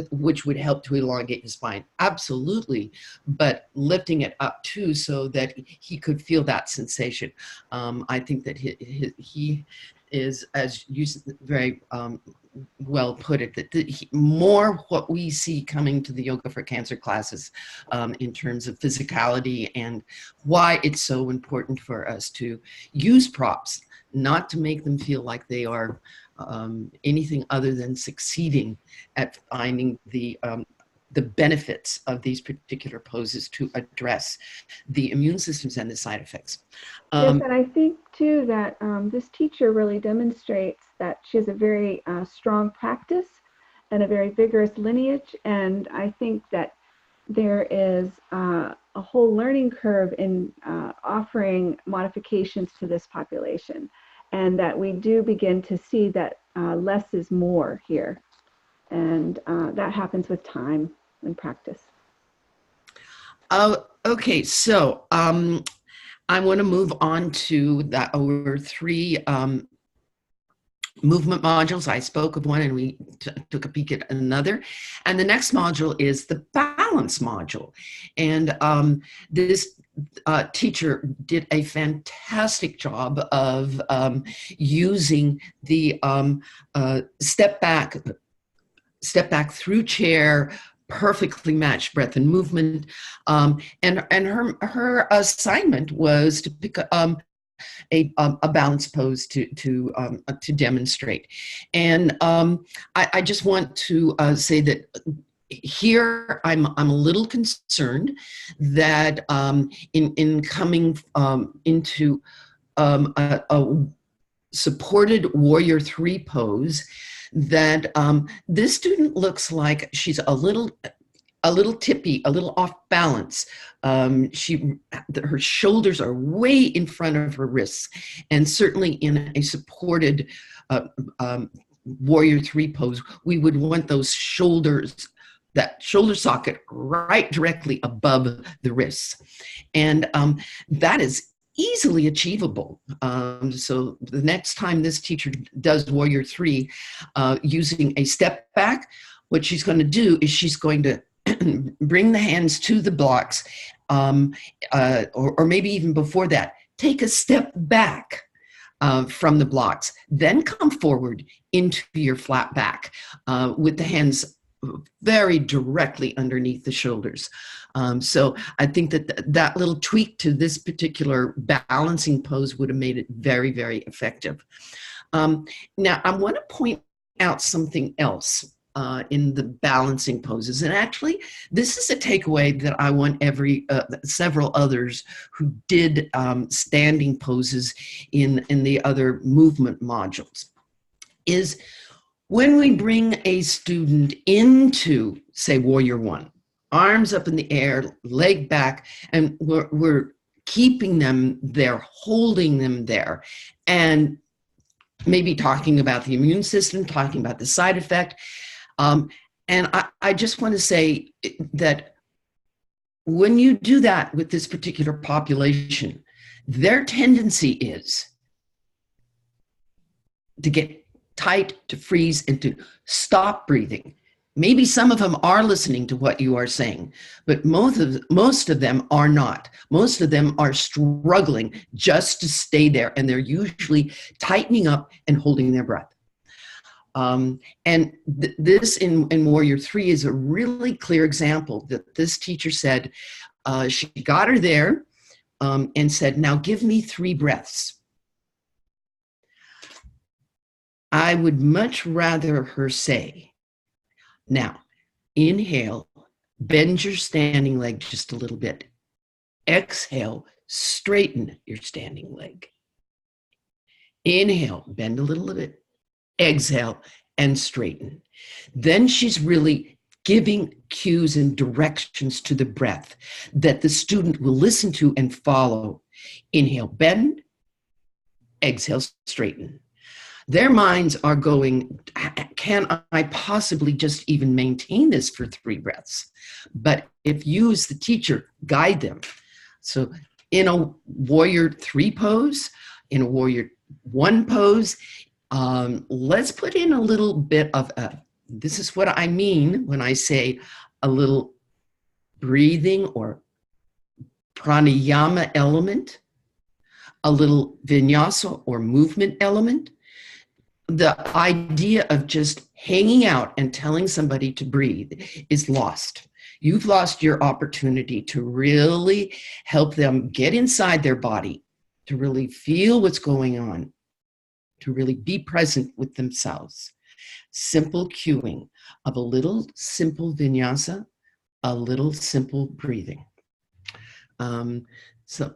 Speaker 1: which would help to elongate the spine. Absolutely, but lifting it up too so that he could feel that sensation. I think that he is, as you very well put it, that more what we see coming to the Yoga for Cancer classes in terms of physicality and why it's so important for us to use props, not to make them feel like they are anything other than succeeding at finding the benefits of these particular poses to address the immune systems and the side effects.
Speaker 3: Yes, and I think too that this teacher really demonstrates that she has a very strong practice and a very vigorous lineage. And I think that there is a whole learning curve in offering modifications to this population, and that we do begin to see that less is more here. And that happens with time and practice.
Speaker 1: Okay, so I want to move on to our three movement modules. I spoke of one and we took a peek at another. And the next module is the balance module. And this teacher did a fantastic job of using the step back through chair, perfectly matched breath and movement. And her assignment was to pick a balance pose to demonstrate. And I just want to say that here I'm a little concerned that in coming into a supported warrior 3 pose, that this student looks like she's a little tippy, a little off balance. Her shoulders are way in front of her wrists, and certainly in a supported warrior 3 pose, we would want those shoulders, that shoulder socket right directly above the wrists. And that is easily achievable. So the next time this teacher does warrior 3 using a step back, what she's going to do is she's going to bring the hands to the blocks, or maybe even before that, take a step back from the blocks, then come forward into your flat back with the hands very directly underneath the shoulders. So I think that little tweak to this particular balancing pose would have made it very, very effective. Now, I want to point out something else in the balancing poses. And actually, this is a takeaway that I want several others who did standing poses in the other movement modules, is when we bring a student into, say, warrior 1, arms up in the air, leg back, and we're keeping them there, holding them there, and maybe talking about the immune system, talking about the side effect. And I just want to say that when you do that with this particular population, their tendency is to get tight, to freeze, and to stop breathing. Maybe some of them are listening to what you are saying, but most of them are not. Most of them are struggling just to stay there, and they're usually tightening up and holding their breath. And this in Warrior 3 is a really clear example that this teacher said, she got her there and said, now give me 3 breaths. I would much rather her say, now inhale, bend your standing leg just a little bit. Exhale, straighten your standing leg. Inhale, bend a little bit. Exhale, and straighten. Then she's really giving cues and directions to the breath that the student will listen to and follow. Inhale, bend. Exhale, straighten. Their minds are going, can I possibly just even maintain this for 3 breaths? But if you as the teacher guide them, so in a warrior 3 pose, in a warrior 1 pose, let's put in a little bit of this is what I mean when I say a little breathing or pranayama element, a little vinyasa or movement element. The idea of just hanging out and telling somebody to breathe is lost. You've lost your opportunity to really help them get inside their body, to really feel what's going on, to really be present with themselves. Simple cueing of a little simple vinyasa, a little simple breathing. So,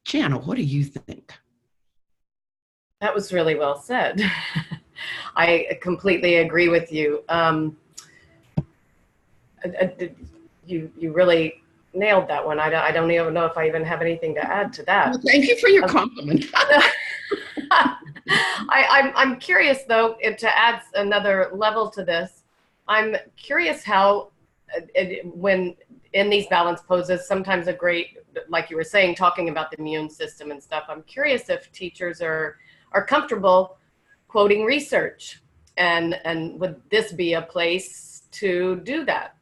Speaker 1: Jana, what do you think?
Speaker 5: That was really well said. I completely agree with you. You really nailed that one. I don't even know if I even have anything to add to that.
Speaker 1: Well, thank you for your compliment.
Speaker 5: I'm curious though, to add another level to this. I'm curious how, when in these balance poses, sometimes a great, like you were saying, talking about the immune system and stuff. I'm curious if teachers are comfortable quoting research, and would this be a place to do that?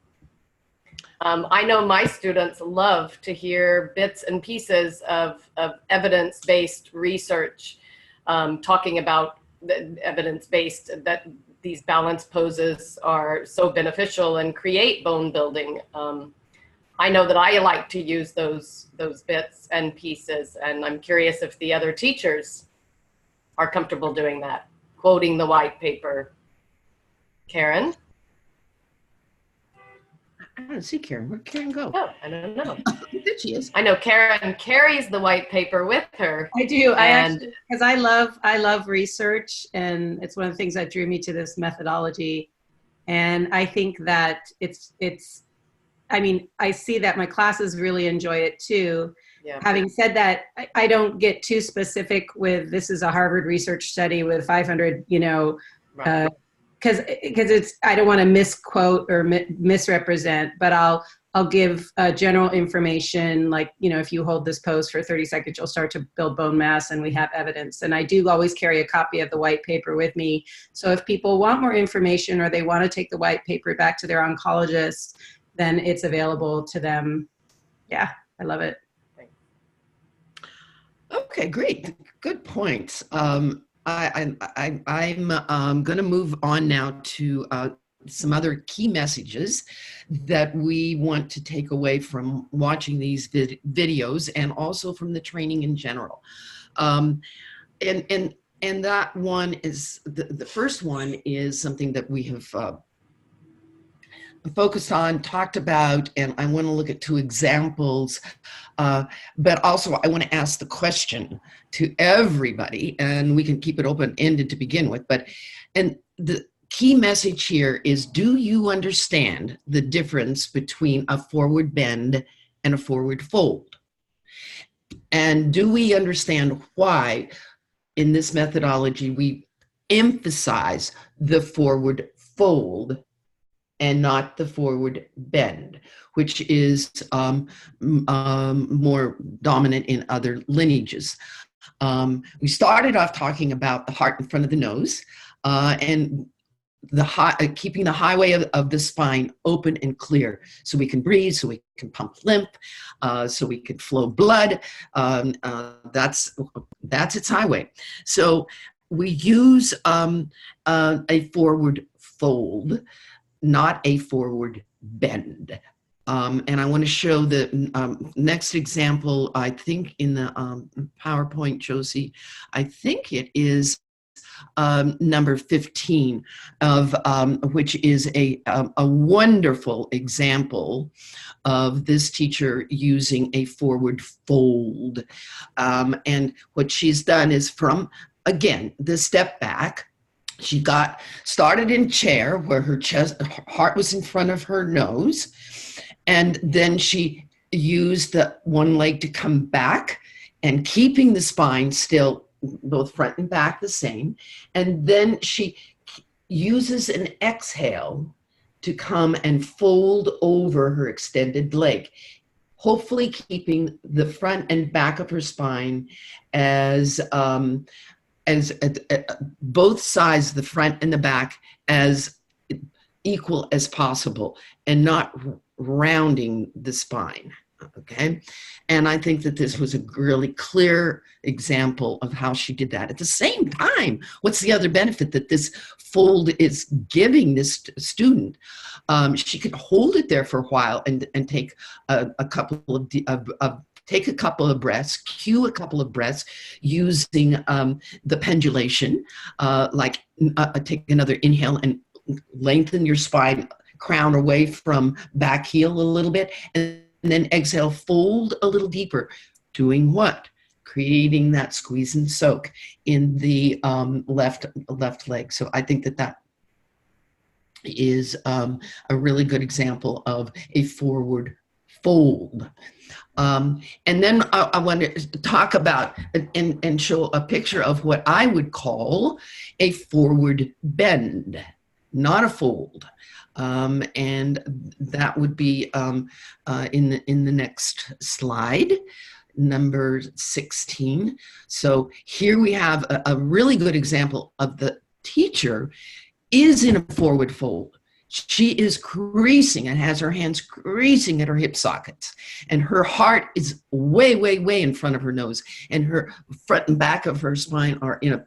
Speaker 5: I know my students love to hear bits and pieces of evidence-based research, talking about the evidence-based, that these balance poses are so beneficial and create bone building. I know that I like to use those bits and pieces, and I'm curious if the other teachers are comfortable doing that, quoting the white paper. Karen?
Speaker 1: I don't see Karen. Where'd Karen go?
Speaker 5: Oh, I don't know.
Speaker 1: There she is.
Speaker 5: I know Karen carries the white paper with her.
Speaker 4: I do. I actually, because I love research, and it's one of the things that drew me to this methodology. And I think that I mean, I see that my classes really enjoy it too.
Speaker 5: Yeah.
Speaker 4: Having said that, I don't get too specific with, this is a Harvard research study with 500,
Speaker 5: Right.
Speaker 4: because it's, I don't want to misquote or misrepresent, but I'll give general information, like, if you hold this pose for 30 seconds, you'll start to build bone mass, and we have evidence. And I do always carry a copy of the white paper with me. So if people want more information, or they want to take the white paper back to their oncologist, then it's available to them. Yeah, I love it.
Speaker 1: Okay, great. Good points. I'm going to move on now to some other key messages that we want to take away from watching these videos, and also from the training in general. And that one is, the first one is something that we have focused on, talked about, and I want to look at two examples, but also I want to ask the question to everybody, and we can keep it open-ended to begin with, and the key message here is, do you understand the difference between a forward bend and a forward fold? And do we understand why in this methodology we emphasize the forward fold and not the forward bend, which is more dominant in other lineages? We started off talking about the heart in front of the nose, and keeping the highway of the spine open and clear, so we can breathe, so we can pump lymph, so we can flow blood. That's its highway. So we use a forward fold, not a forward bend. And I want to show the next example, I think in the PowerPoint, Josie, I think it is number 15, of which is a wonderful example of this teacher using a forward fold. And what she's done is, from, again, the step back, she got started in chair where her heart was in front of her nose, and then she used the one leg to come back and keeping the spine still, both front and back the same, and then she uses an exhale to come and fold over her extended leg, hopefully keeping the front and back of her spine as both sides, the front and the back, as equal as possible, and not rounding the spine. Okay, and I think that this was a really clear example of how she did that. At the same time, what's the other benefit that this fold is giving this student? She could hold it there for a while and take a couple of breaths, cue a couple of breaths using the pendulation, like take another inhale and lengthen your spine, crown away from back heel a little bit, and then exhale, fold a little deeper. Doing what? creating that squeeze and soak in the left leg. So I think that that is a really good example of a forward fold. And then I want to talk about and show a picture of what I would call a forward bend, not a fold. And that would be in the next slide, number 16. So here we have a really good example of the teacher is in a forward fold. She is creasing and has her hands creasing at her hip sockets, and her heart is way, way, way in front of her nose, and her front and back of her spine are in a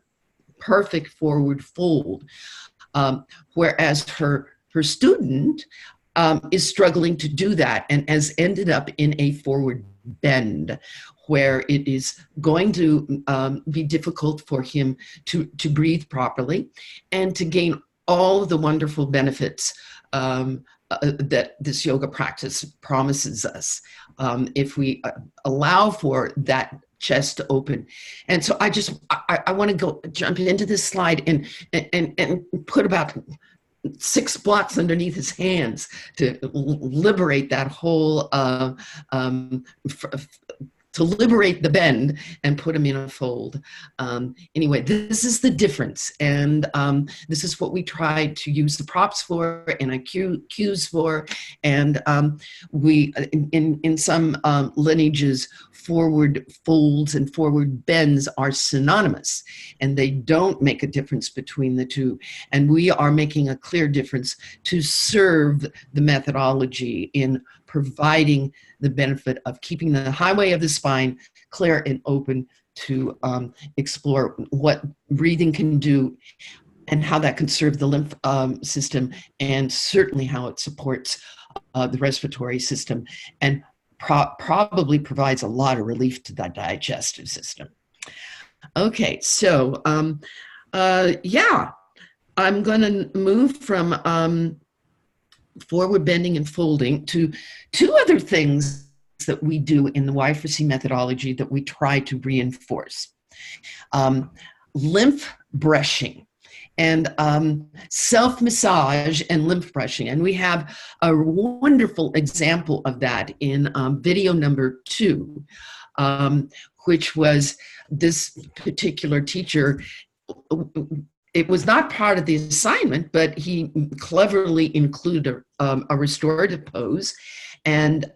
Speaker 1: perfect forward fold. Whereas her student is struggling to do that and has ended up in a forward bend, where it is going to be difficult for him to breathe properly and to gain all of the wonderful benefits that this yoga practice promises us if we allow for that chest to open. And so I want to jump into this slide and put about 6 blocks underneath his hands to liberate that whole to liberate the bend and put them in a fold. Anyway, this is the difference. And this is what we try to use the props for and cues for. And we, in some lineages, forward folds and forward bends are synonymous, and they don't make a difference between the two. And we are making a clear difference to serve the methodology in providing the benefit of keeping the highway of the spine clear and open to explore what breathing can do and how that can serve the lymph system, and certainly how it supports the respiratory system, and probably provides a lot of relief to the digestive system. Okay, so yeah, I'm going to move from forward bending and folding to 2 other things that we do in the Y4C methodology that we try to reinforce. Lymph brushing and self-massage and lymph brushing. And we have a wonderful example of that in video number 2, which was this particular teacher. It was not part of the assignment, but he cleverly included a restorative pose, and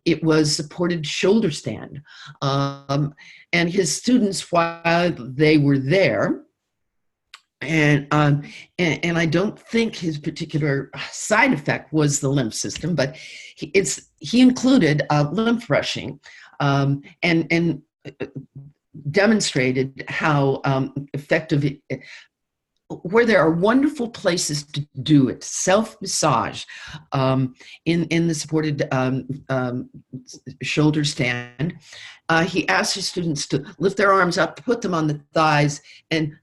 Speaker 1: it was supported shoulder stand. And his students, while they were there, and I don't think his particular side effect was the lymph system, but he included lymph brushing and demonstrated how effective where there are wonderful places to do it, self-massage in the supported shoulder stand. He asked his students to lift their arms up, put them on the thighs, and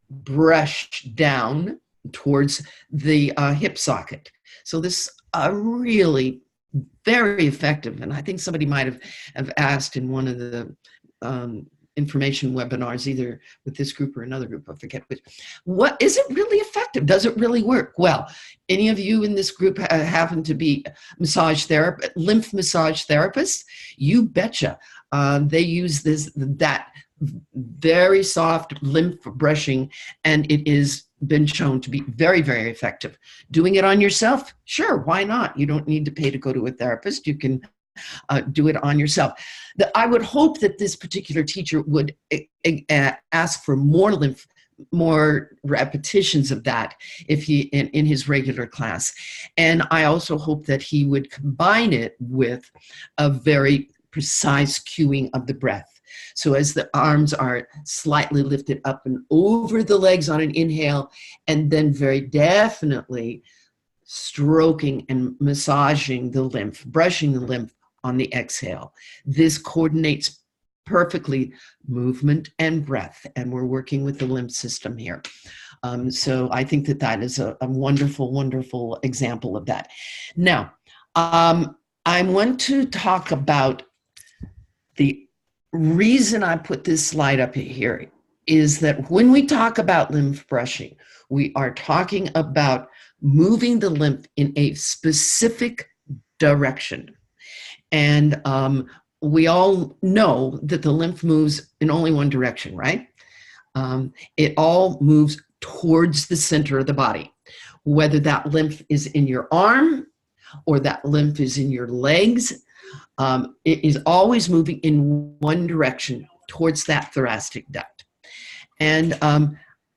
Speaker 1: brush down towards the hip socket. So this really very effective, and I think somebody might have asked in one of the information webinars, either with this group or another group, I forget which. What is it really effective? Does it really work? Well, any of you in this group happen to be lymph massage therapists? You betcha. They use that very soft lymph brushing, and it is been shown to be very, very effective. Doing it on yourself? Sure, why not? You don't need to pay to go to a therapist. You can do it on yourself. I would hope that this particular teacher would ask for more repetitions of that if he in his regular class. And I also hope that he would combine it with a very precise cueing of the breath. So as the arms are slightly lifted up and over the legs on an inhale, and then very definitely stroking and massaging the lymph, brushing the lymph on the exhale. This coordinates perfectly movement and breath, and we're working with the lymph system here. So I think that is a wonderful, wonderful example of that. Now, I want to talk about the reason I put this slide up here is that when we talk about lymph brushing, we are talking about moving the lymph in a specific direction. And we all know that the lymph moves in only one direction, right? It all moves towards the center of the body. Whether that lymph is in your arm or that lymph is in your legs, it is always moving in one direction towards that thoracic duct. And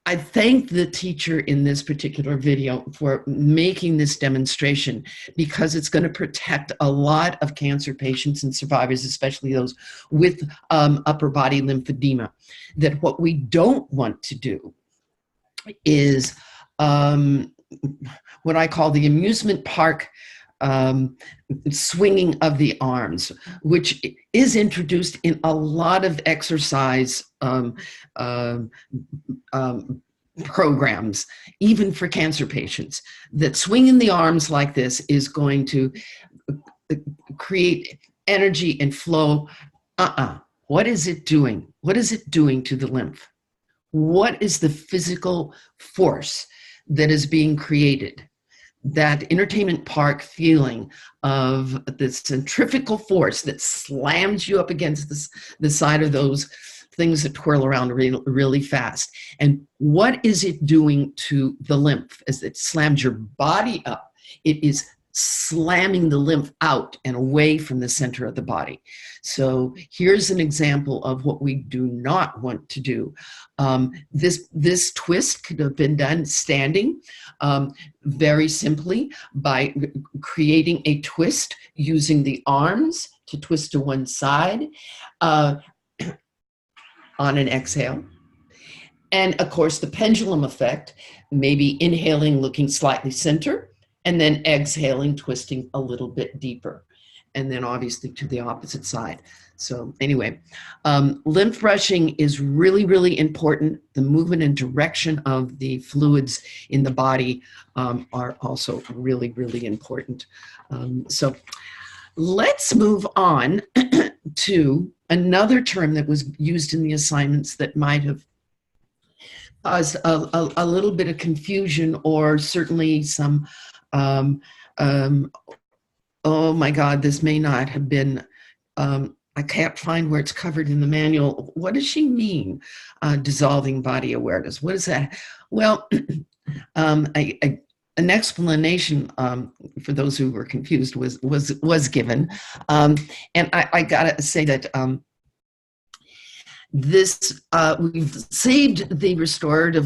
Speaker 1: I thank the teacher in this particular video for making this demonstration, because it's going to protect a lot of cancer patients and survivors, especially those with upper body lymphedema. That what we don't want to do is what I call the amusement park swinging of the arms, which is introduced in a lot of exercise programs, even for cancer patients. That swinging the arms like this is going to create energy and flow. What is it doing? What is it doing to the lymph? What is the physical force that is being created? That entertainment park feeling of the centrifugal force that slams you up against the side of those things that twirl around really fast. And what is it doing to the lymph as it slams your body up? It is slamming the lymph out and away from the center of the body. So here's an example of what we do not want to do. This twist could have been done standing, very simply by creating a twist using the arms to twist to one side on an exhale. And of course, the pendulum effect, maybe inhaling, looking slightly center, and then exhaling, twisting a little bit deeper, and then obviously to the opposite side. So anyway, lymph brushing is really, really important. The movement and direction of the fluids in the body are also really, really important. So let's move on to another term that was used in the assignments that might have caused a little bit of confusion, or certainly some oh my God, this may not have been, I can't find where it's covered in the manual. What does she mean, dissolving body awareness? What is that? Well, an explanation for those who were confused was given. And I gotta say that this, we've saved the restorative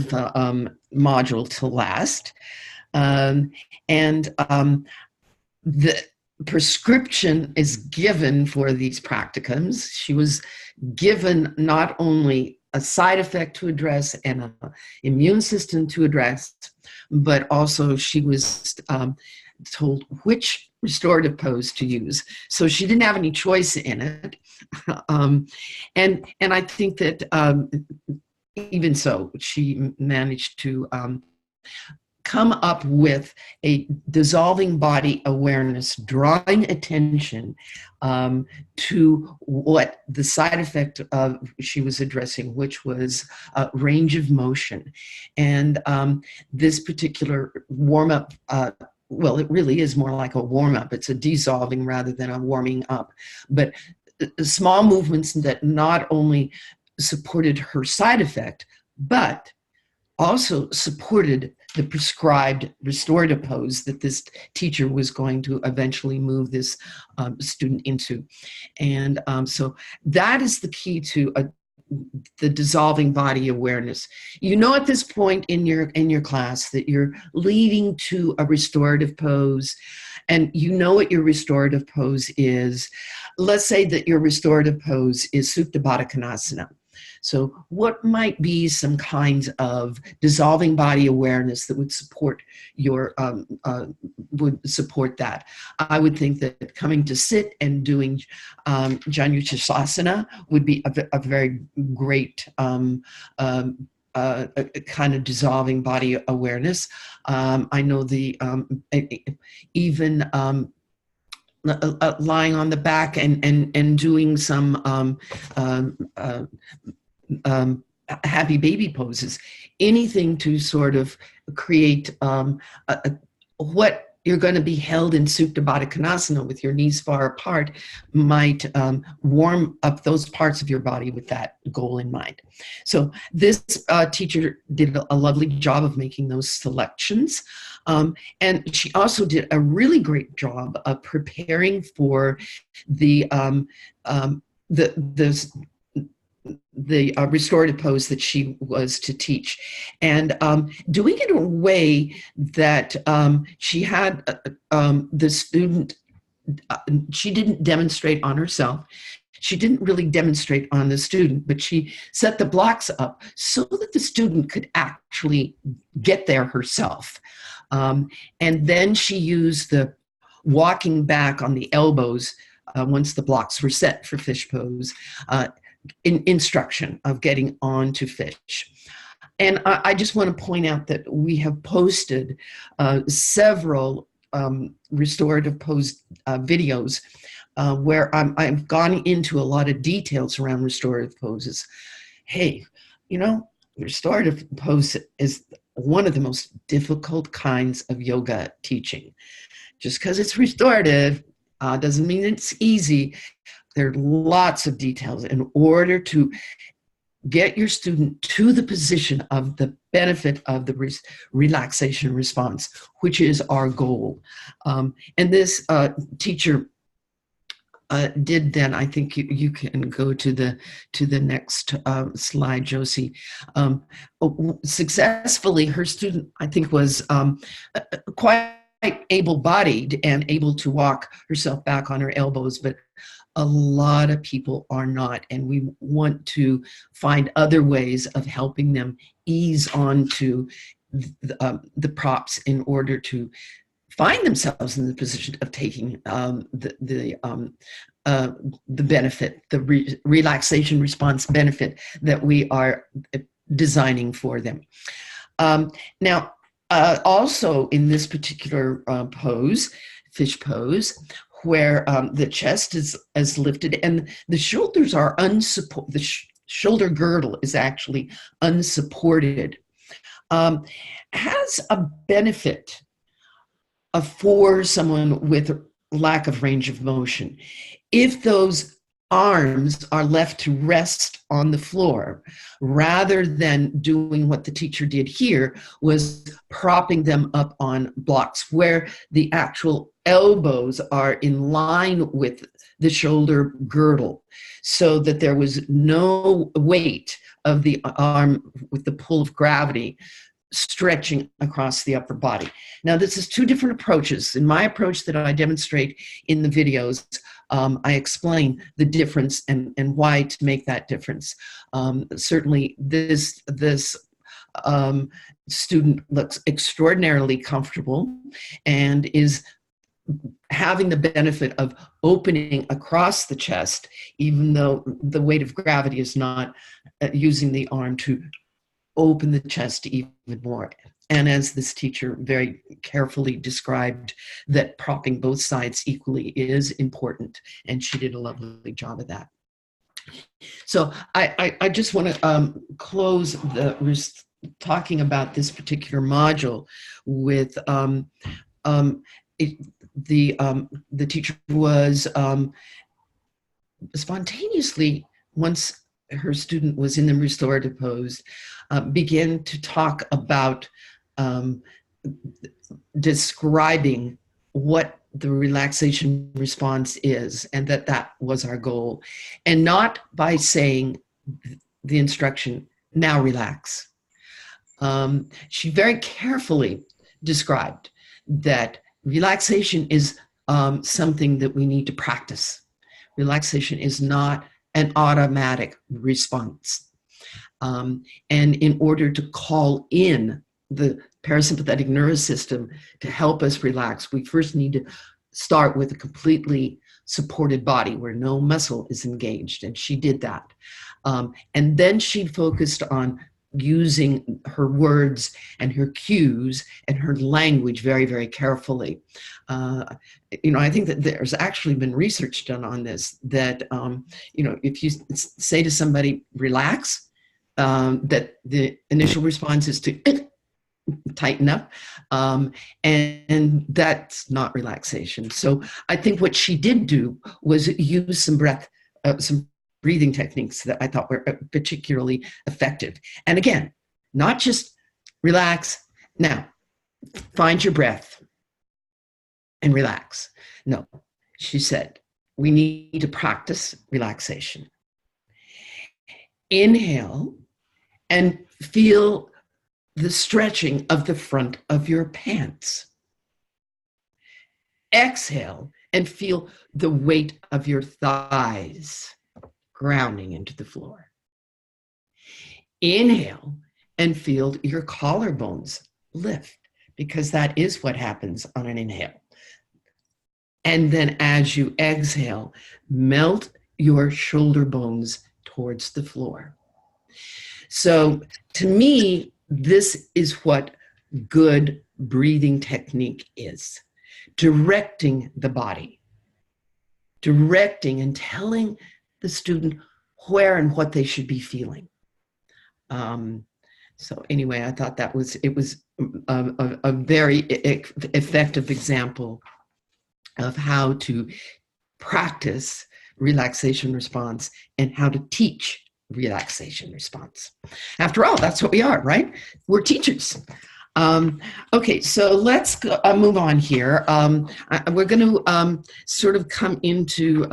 Speaker 1: module to last. The prescription is given for these practicums. She was given not only a side effect to address and an immune system to address, but also she was told which restorative pose to use. So she didn't have any choice in it. And I think that even so, she managed to come up with a dissolving body awareness, drawing attention to what the side effect of she was addressing, which was range of motion. And this particular warm-up, well, it really is more like a warm-up. It's a dissolving rather than a warming up. But small movements that not only supported her side effect, but also supported the prescribed restorative pose that this teacher was going to eventually move this student into. And so that is the key to the dissolving body awareness. You know at this point in your class that you're leading to a restorative pose, and you know what your restorative pose is. Let's say that your restorative pose is Supta Baddha Konasana. So what might be some kinds of dissolving body awareness that would support your would support that? I would think that coming to sit and doing Janushasana would be a very great kind of dissolving body awareness. I know the even lying on the back and doing some happy baby poses, anything to sort of create what you're going to be held in Supta Baddha Konasana with your knees far apart might warm up those parts of your body with that goal in mind. So this teacher did a lovely job of making those selections. And she also did a really great job of preparing for the restorative pose that she was to teach, and doing it in a way that she had the student, she didn't demonstrate on herself. She didn't really demonstrate on the student, but she set the blocks up so that the student could actually get there herself. And then she used the walking back on the elbows once the blocks were set for fish pose, instruction of getting on to fish. And I just want to point out that we have posted several restorative pose videos where I've gone into a lot of details around restorative poses. Hey, you know, restorative pose is one of the most difficult kinds of yoga teaching. Just because it's restorative doesn't mean it's easy. There are lots of details in order to get your student to the position of the benefit of the relaxation response, which is our goal. And this teacher did then, I think you can go to the next slide, Josie. Successfully, her student, I think, was quite able-bodied and able to walk herself back on her elbows, but a lot of people are not, and we want to find other ways of helping them ease onto the props in order to find themselves in the position of taking the benefit, the relaxation response benefit that we are designing for them. Now, also in this particular pose, fish pose, where the chest is lifted and the shoulders are unsupported, the shoulder girdle is actually unsupported, has a benefit for someone with lack of range of motion. If those arms are left to rest on the floor, rather than doing what the teacher did here, was propping them up on blocks where the actual elbows are in line with the shoulder girdle, so that there was no weight of the arm with the pull of gravity stretching across the upper body. Now, this is two different approaches. In my approach that I demonstrate in the videos, I explain the difference and why to make that difference. Certainly, this student looks extraordinarily comfortable and is having the benefit of opening across the chest, even though the weight of gravity is not using the arm to open the chest even more. And as this teacher very carefully described, that propping both sides equally is important, and she did a lovely job of that. So I just want to close talking about this particular module with the teacher was spontaneously, once her student was in the restorative pose, began to talk about describing what the relaxation response is, and that was our goal. And not by saying the instruction, now relax. She very carefully described that relaxation is something that we need to practice. Relaxation is not an automatic response. And in order to call in the parasympathetic nervous system to help us relax, we first need to start with a completely supported body where no muscle is engaged. And she did that. And then she focused on using her words and her cues and her language very, very carefully. I think that there's actually been research done on this, that, if you say to somebody, relax, that the initial response is to tighten up, and that's not relaxation. So I think what she did do was use some breathing techniques that I thought were particularly effective. And again, not just relax. Now, find your breath and relax. No, she said, we need to practice relaxation. Inhale and feel the stretching of the front of your pants. Exhale and feel the weight of your thighs grounding into the floor. Inhale and feel your collarbones lift, because that is what happens on an inhale. And then as you exhale, melt your shoulder bones towards the floor. So to me, this is what good breathing technique is: directing the body, directing and telling the student where and what they should be feeling. So anyway, I thought it was a very effective example of how to practice relaxation response and how to teach relaxation response. After all, that's what we are, right? We're teachers. Okay, so let's move on here. We're going to sort of come into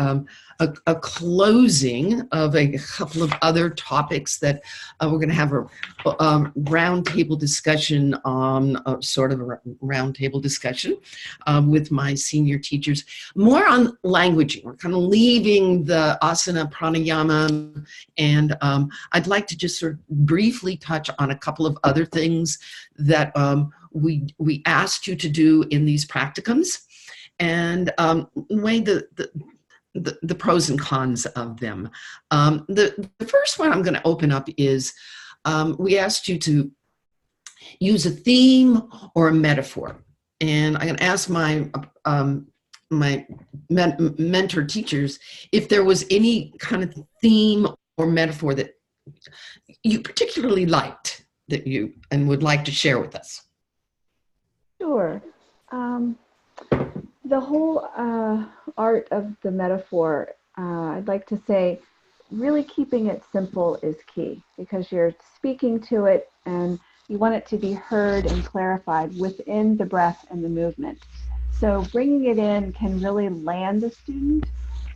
Speaker 1: a closing of a couple of other topics that we're going to have a roundtable discussion on, sort of a roundtable discussion with my senior teachers, more on languaging. We're kind of leaving the asana pranayama, and I'd like to just sort of briefly touch on a couple of other things that we asked you to do in these practicums, and weigh the pros and cons of them. The first one I'm going to open up is we asked you to use a theme or a metaphor, and I'm going to ask my mentor teachers if there was any kind of theme or metaphor that you particularly liked that you and would like to share with us.
Speaker 3: Sure. The whole art of the metaphor, I'd like to say, really keeping it simple is key, because you're speaking to it and you want it to be heard and clarified within the breath and the movement. So bringing it in can really land the student,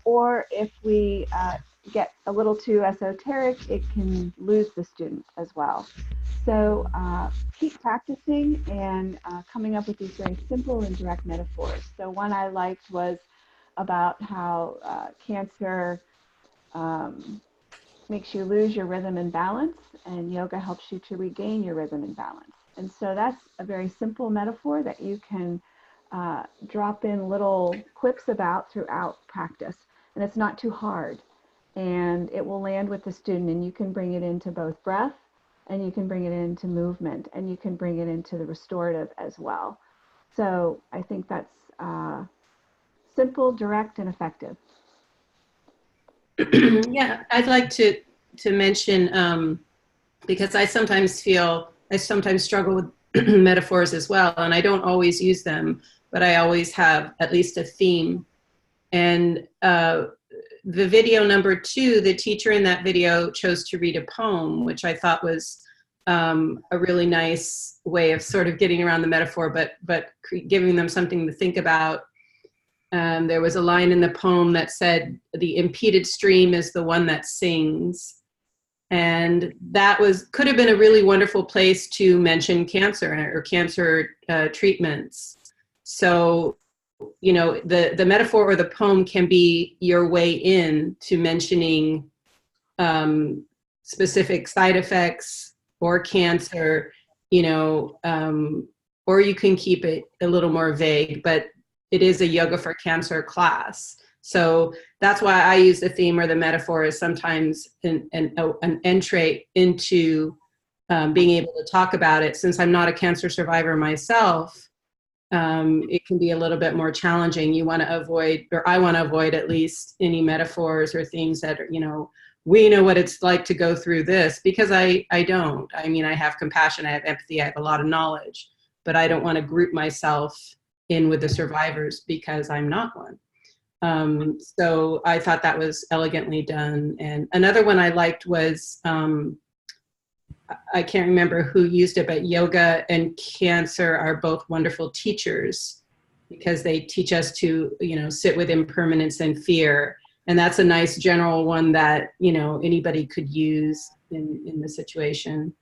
Speaker 3: or if we get a little too esoteric, it can lose the student as well. So keep practicing and coming up with these very simple and direct metaphors. So one I liked was about how cancer makes you lose your rhythm and balance, and yoga helps you to regain your rhythm and balance. And so that's a very simple metaphor that you can drop in little quips about throughout practice. And it's not too hard, and it will land with the student, and you can bring it into both breath, and you can bring it into movement, and you can bring it into the restorative as well. So I think that's simple, direct, and effective.
Speaker 4: Yeah, I'd like to mention, because I sometimes struggle with metaphors as well, and I don't always use them, but I always have at least a theme. And the video number 2, the teacher in that video chose to read a poem, which I thought was a really nice way of sort of getting around the metaphor, but giving them something to think about. There was a line in the poem that said, "The impeded stream is the one that sings." And that could have been a really wonderful place to mention cancer or cancer treatments. So, you know, the metaphor or the poem can be your way in to mentioning specific side effects or cancer, you know, or you can keep it a little more vague, but it is a yoga for cancer class. So that's why I use the theme or the metaphor as sometimes an entree into being able to talk about it. Since I'm not a cancer survivor myself, it can be a little bit more challenging. You want to avoid, or I want to avoid at least, any metaphors or things that are, we know what it's like to go through this, because I don't. I mean, I have compassion, I have empathy, I have a lot of knowledge, but I don't want to group myself in with the survivors because I'm not one. So I thought that was elegantly done. And another one I liked was, I can't remember who used it, but yoga and cancer are both wonderful teachers because they teach us to, sit with impermanence and fear. And that's a nice general one that, anybody could use in the situation.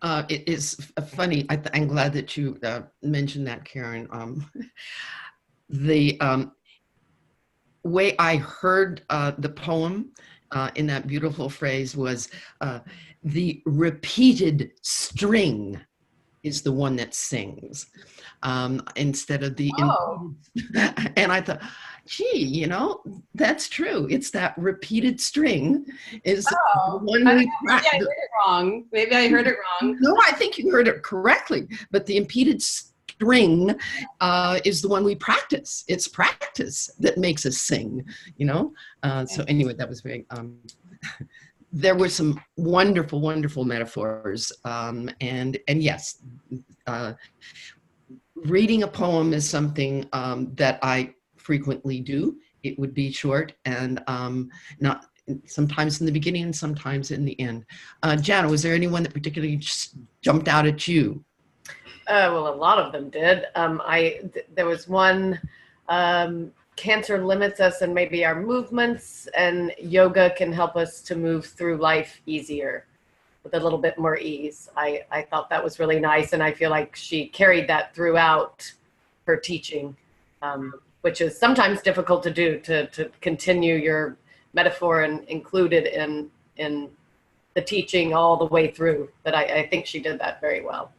Speaker 1: It is funny. I'm glad that you mentioned that, Karen. The way I heard the poem in that beautiful phrase was the repeated string is the one that sings, instead of the and I thought, gee, that's true. It's that repeated string is the one we
Speaker 4: practice. Maybe I heard it wrong. Maybe I heard it wrong.
Speaker 1: No, I think you heard it correctly, but the impeded string is the one we practice. It's practice that makes us sing, So anyway, that was very, there were some wonderful, wonderful metaphors. And yes, reading a poem is something that I frequently do. It would be short and not sometimes in the beginning and sometimes in the end. Jana, was there anyone that particularly just jumped out at you?
Speaker 5: Well, a lot of them did. There was one, cancer limits us and maybe our movements, and yoga can help us to move through life easier with a little bit more ease. I thought that was really nice, and I feel like she carried that throughout her teaching, which is sometimes difficult to do, to continue your metaphor and include it in the teaching all the way through. But I think she did that very well.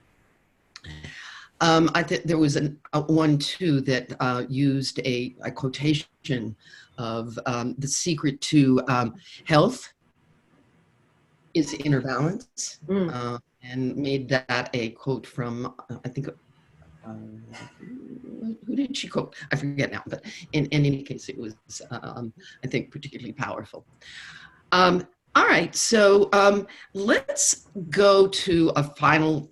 Speaker 1: I think there was one too that used a quotation of the secret to health is inner balance, and made that a quote from, I think, who did she quote? I forget now, but in any case, it was, I think, particularly powerful. All right, so let's go to a final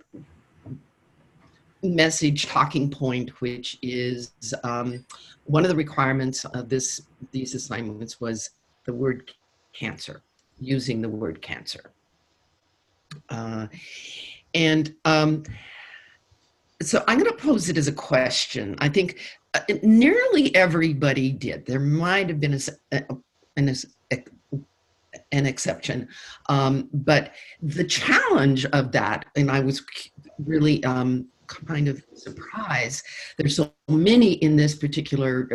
Speaker 1: message talking point, which is one of the requirements of these assignments was the word cancer, using the word cancer. So I'm going to pose it as a question. I think nearly everybody did. There might have been an exception, but the challenge of that, and I was really kind of surprised, there's so many in this particular,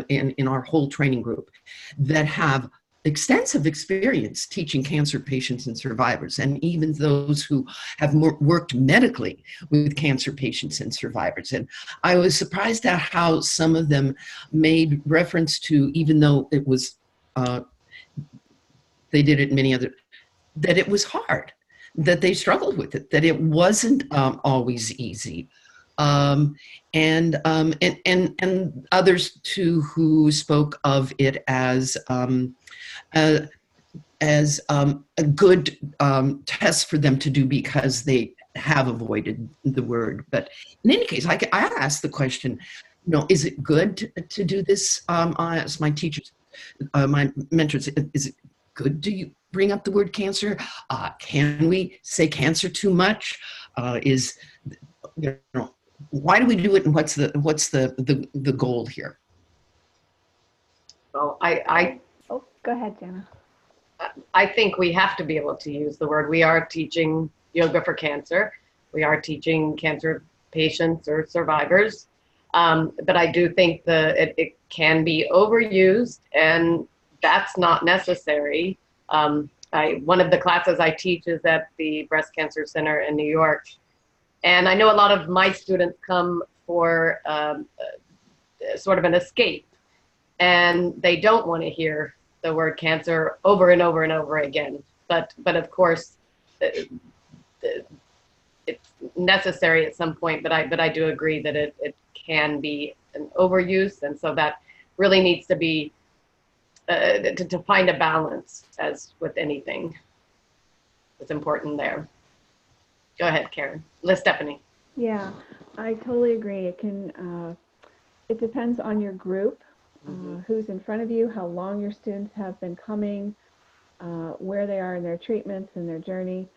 Speaker 1: in our whole training group, that have extensive experience teaching cancer patients and survivors, and even those who have worked medically with cancer patients and survivors. And I was surprised at how some of them made reference to, even though it was, they did it many other, that it was hard, that they struggled with it, that it wasn't always easy. And others too who spoke of it as a good test for them to do because they have avoided the word. But in any case, I asked the question, is it good to do this as my teachers, my mentors, is it good to bring up the word cancer? Can we say cancer too much? Why do we do it, and what's the goal here?
Speaker 5: Well,
Speaker 3: Oh, go ahead, Jana.
Speaker 5: I think we have to be able to use the word. We are teaching yoga for cancer. We are teaching cancer patients or survivors. But I do think it can be overused, and that's not necessary. One of the classes I teach is at the Breast Cancer Center in New York. And I know a lot of my students come for sort of an escape, and they don't want to hear the word cancer over and over and over again. But of course, it's necessary at some point, but I do agree that it can be an overuse, and so that really needs to be to find a balance, as with anything. It's important there. Go ahead, Karen. Stephanie.
Speaker 3: Yeah, I totally agree. It depends on your group, who's in front of you, how long your students have been coming, where they are in their treatments and their journey.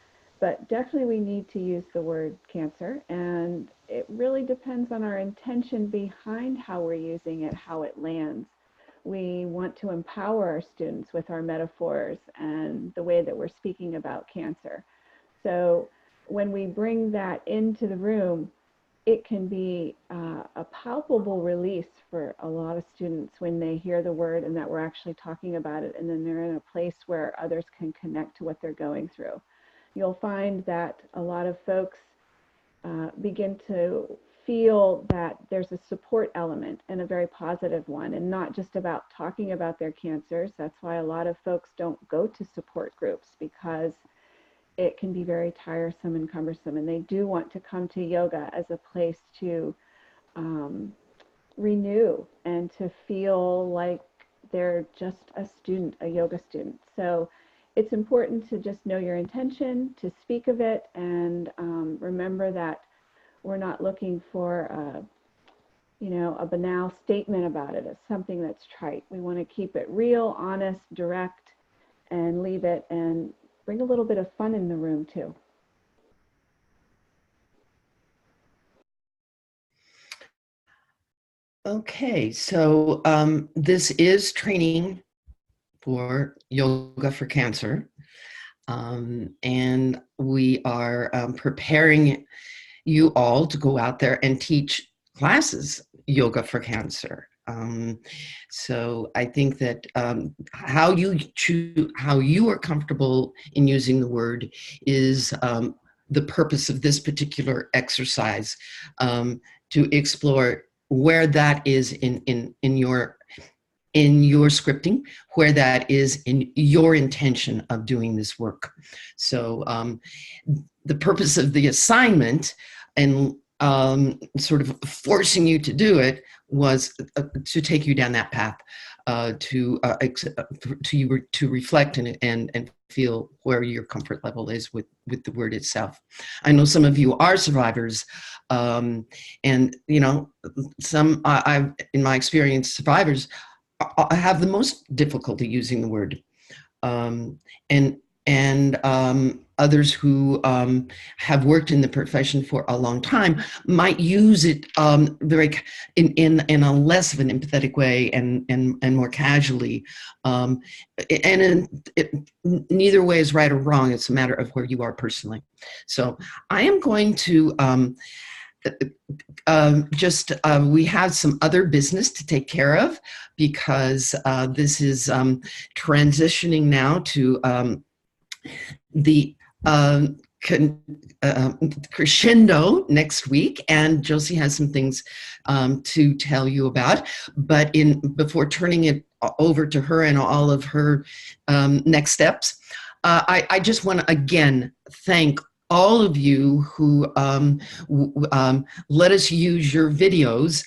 Speaker 3: But definitely we need to use the word cancer, and it really depends on our intention behind how we're using it, how it lands. We want to empower our students with our metaphors and the way that we're speaking about cancer. So when we bring that into the room, it can be a palpable release for a lot of students when they hear the word and that we're actually talking about it, and then they're in a place where others can connect to what they're going through. You'll find that a lot of folks begin to feel that there's a support element, and a very positive one, and not just about talking about their cancers. That's why a lot of folks don't go to support groups, because it can be very tiresome and cumbersome, and they do want to come to yoga as a place to renew and to feel like they're just a student, a yoga student. So it's important to just know your intention, to speak of it, and remember that we're not looking for a banal statement about it. It's something that's trite. We want to keep it real, honest, direct, and leave it, and bring a little bit of fun in the room too.
Speaker 1: Okay, so this is training for Yoga for Cancer, and we are preparing you all to go out there and teach classes Yoga for Cancer. So I think that how you are comfortable in using the word is the purpose of this particular exercise, to explore where that is in your scripting, where that is in your intention of doing this work. So the purpose of the assignment and sort of forcing you to do it was to take you down that path, to reflect and feel where your comfort level is with the word itself. I know some of you are survivors, and some I've in my experience, survivors I have the most difficulty using the word, and others who have worked in the profession for a long time might use it very in a less of an empathetic way and more casually, neither way is right or wrong. It's a matter of where you are personally. So I am going to we have some other business to take care of, because this is transitioning now to the crescendo next week, and Josie has some things to tell you about. But before turning it over to her and all of her next steps, I just want to again thank all of you who let us use your videos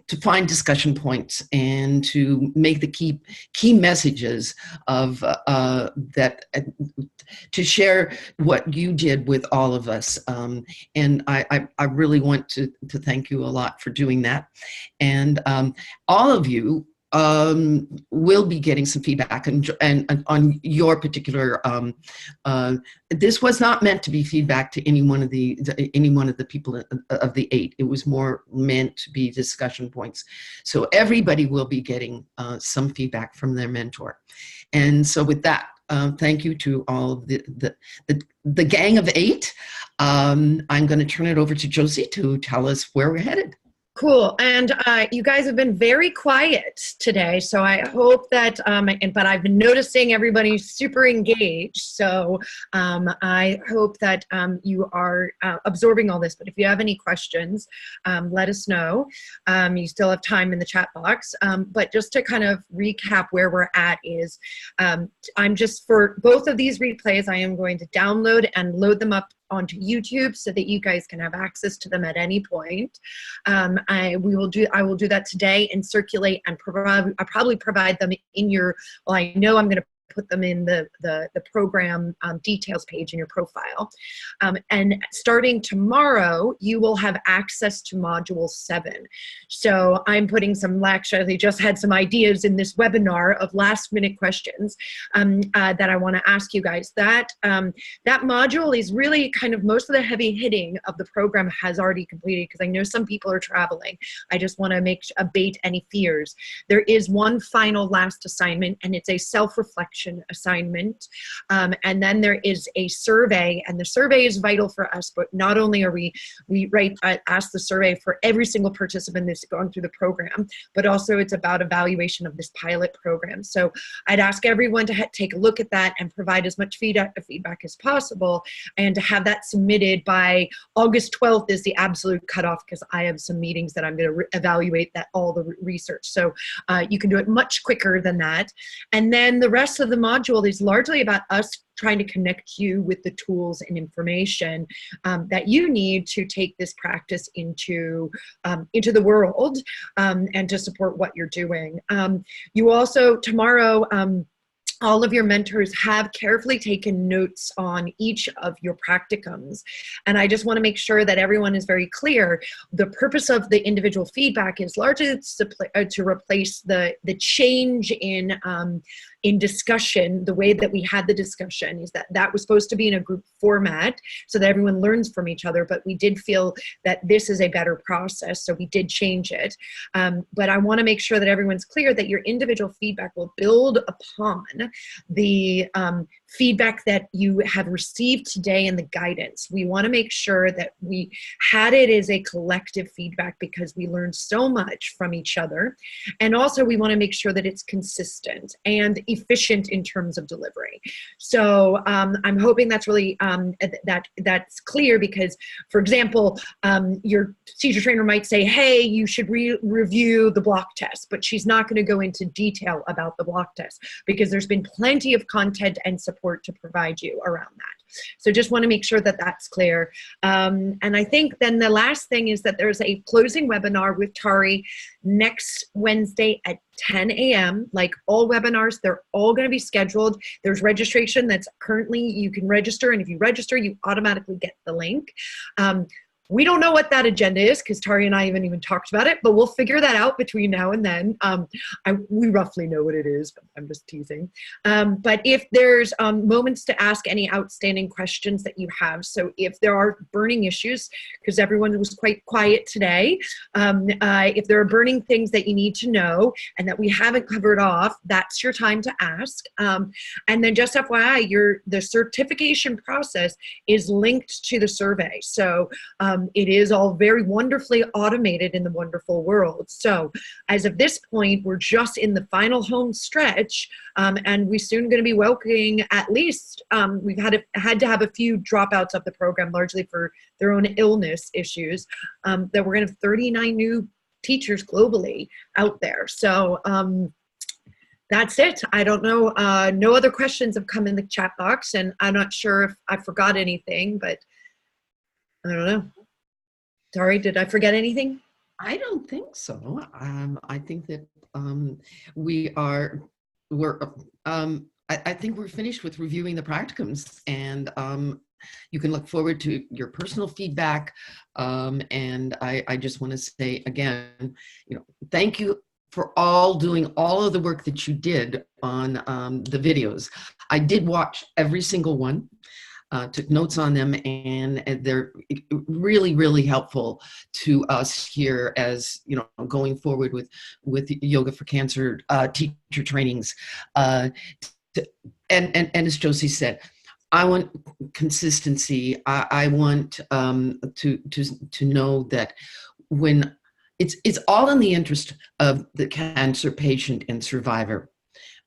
Speaker 1: to find discussion points and to make the key messages of that, to share what you did with all of us. And I really want to thank you a lot for doing that. And all of you will be getting some feedback and on your particular. This was not meant to be feedback to any one of the people of the 8. It was more meant to be discussion points. So everybody will be getting some feedback from their mentor. And so with that, thank you to all of the gang of 8. I'm going to turn it over to Josie to tell us where we're headed.
Speaker 2: Cool. And you guys have been very quiet today. So I hope that, but I've been noticing everybody's super engaged. So I hope that you are absorbing all this. But if you have any questions, let us know. You still have time in the chat box. But just to kind of recap where we're at is, I'm just, for both of these replays, I am going to download and load them up onto YouTube so that you guys can have access to them at any point. I will do that today and circulate and provide. I'll probably provide them in your. Well, I know I'm going to put them in the program details page in your profile. And starting tomorrow, you will have access to Module 7. So I'm putting some, actually just had some ideas in this webinar of last minute questions that I want to ask you guys. That module is really kind of, most of the heavy hitting of the program has already completed, because I know some people are traveling. I just want to abate any fears. There is one final last assignment, and it's a self-reflection assignment, and then there is a survey, and the survey is vital for us. But not only are we ask the survey for every single participant that's going through the program, but also it's about evaluation of this pilot program. So I'd ask everyone to take a look at that and provide as much feedback as possible, and to have that submitted by August 12th is the absolute cutoff, because I have some meetings that I'm going to evaluate all the research. So you can do it much quicker than that. And then the rest of the module is largely about us trying to connect you with the tools and information that you need to take this practice into the world, and to support what you're doing. You also, tomorrow, all of your mentors have carefully taken notes on each of your practicums. And I just want to make sure that everyone is very clear. The purpose of the individual feedback is largely to replace the change in discussion. The way that we had the discussion is that was supposed to be in a group format so that everyone learns from each other, but we did feel that this is a better process, so we did change it. But I want to make sure that everyone's clear that your individual feedback will build upon the feedback that you have received today and the guidance. We want to make sure that we had it as a collective feedback, because we learned so much from each other. And also we want to make sure that it's consistent and efficient in terms of delivery. So I'm hoping that's really, that's clear, because, for example, your teacher trainer might say, hey, you should review the block test, but she's not going to go into detail about the block test, because there's been plenty of content and support to provide you around that. So just want to make sure that that's clear. And I think then the last thing is that there's a closing webinar with Tari next Wednesday at 10 a.m. Like all webinars, they're all going to be scheduled. There's registration that's currently, you can register, and if you register, you automatically get the link. We don't know what that agenda is, because Tari and I haven't even talked about it, but we'll figure that out between now and then. We roughly know what it is, but I'm just teasing. But if there's moments to ask any outstanding questions that you have, so if there are burning issues, because everyone was quite quiet today, if there are burning things that you need to know and that we haven't covered off, that's your time to ask. And then just FYI, the certification process is linked to the survey. So it is all very wonderfully automated in the wonderful world. So as of this point, we're just in the final home stretch, and we're soon going to be welcoming at least, we've had to have a few dropouts of the program, largely for their own illness issues, that we're going to have 39 new teachers globally out there. So that's it. I don't know. No other questions have come in the chat box, and I'm not sure if I forgot anything, but I don't know. Sorry, did I forget anything?
Speaker 1: I don't think so. I think that I think we're finished with reviewing the practicums, and you can look forward to your personal feedback. And I just want to say again, thank you for doing all of the work that you did on the videos. I did watch every single one. Took notes on them, and they're really, really helpful to us here as, going forward with Yoga for Cancer teacher trainings. And as Josie said, I want consistency. I want to know that when it's all in the interest of the cancer patient and survivor.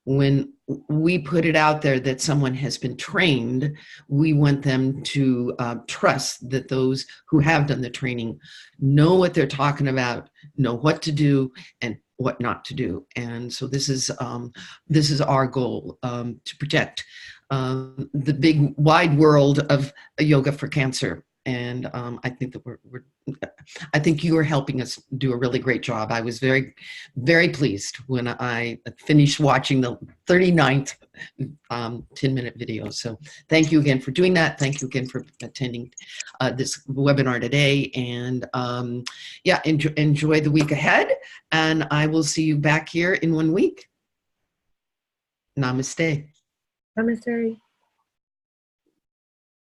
Speaker 1: When we put it out there that someone has been trained, we want them to trust that those who have done the training know what they're talking about, know what to do and what not to do. And so this is our goal, to protect the big wide world of yoga for cancer. And I think that I think you are helping us do a really great job. I was very, very pleased when I finished watching the 39th 10-minute video. So thank you again for doing that. Thank you again for attending this webinar today. And yeah, enjoy the week ahead. And I will see you back here in 1 week. Namaste.
Speaker 2: Namaste.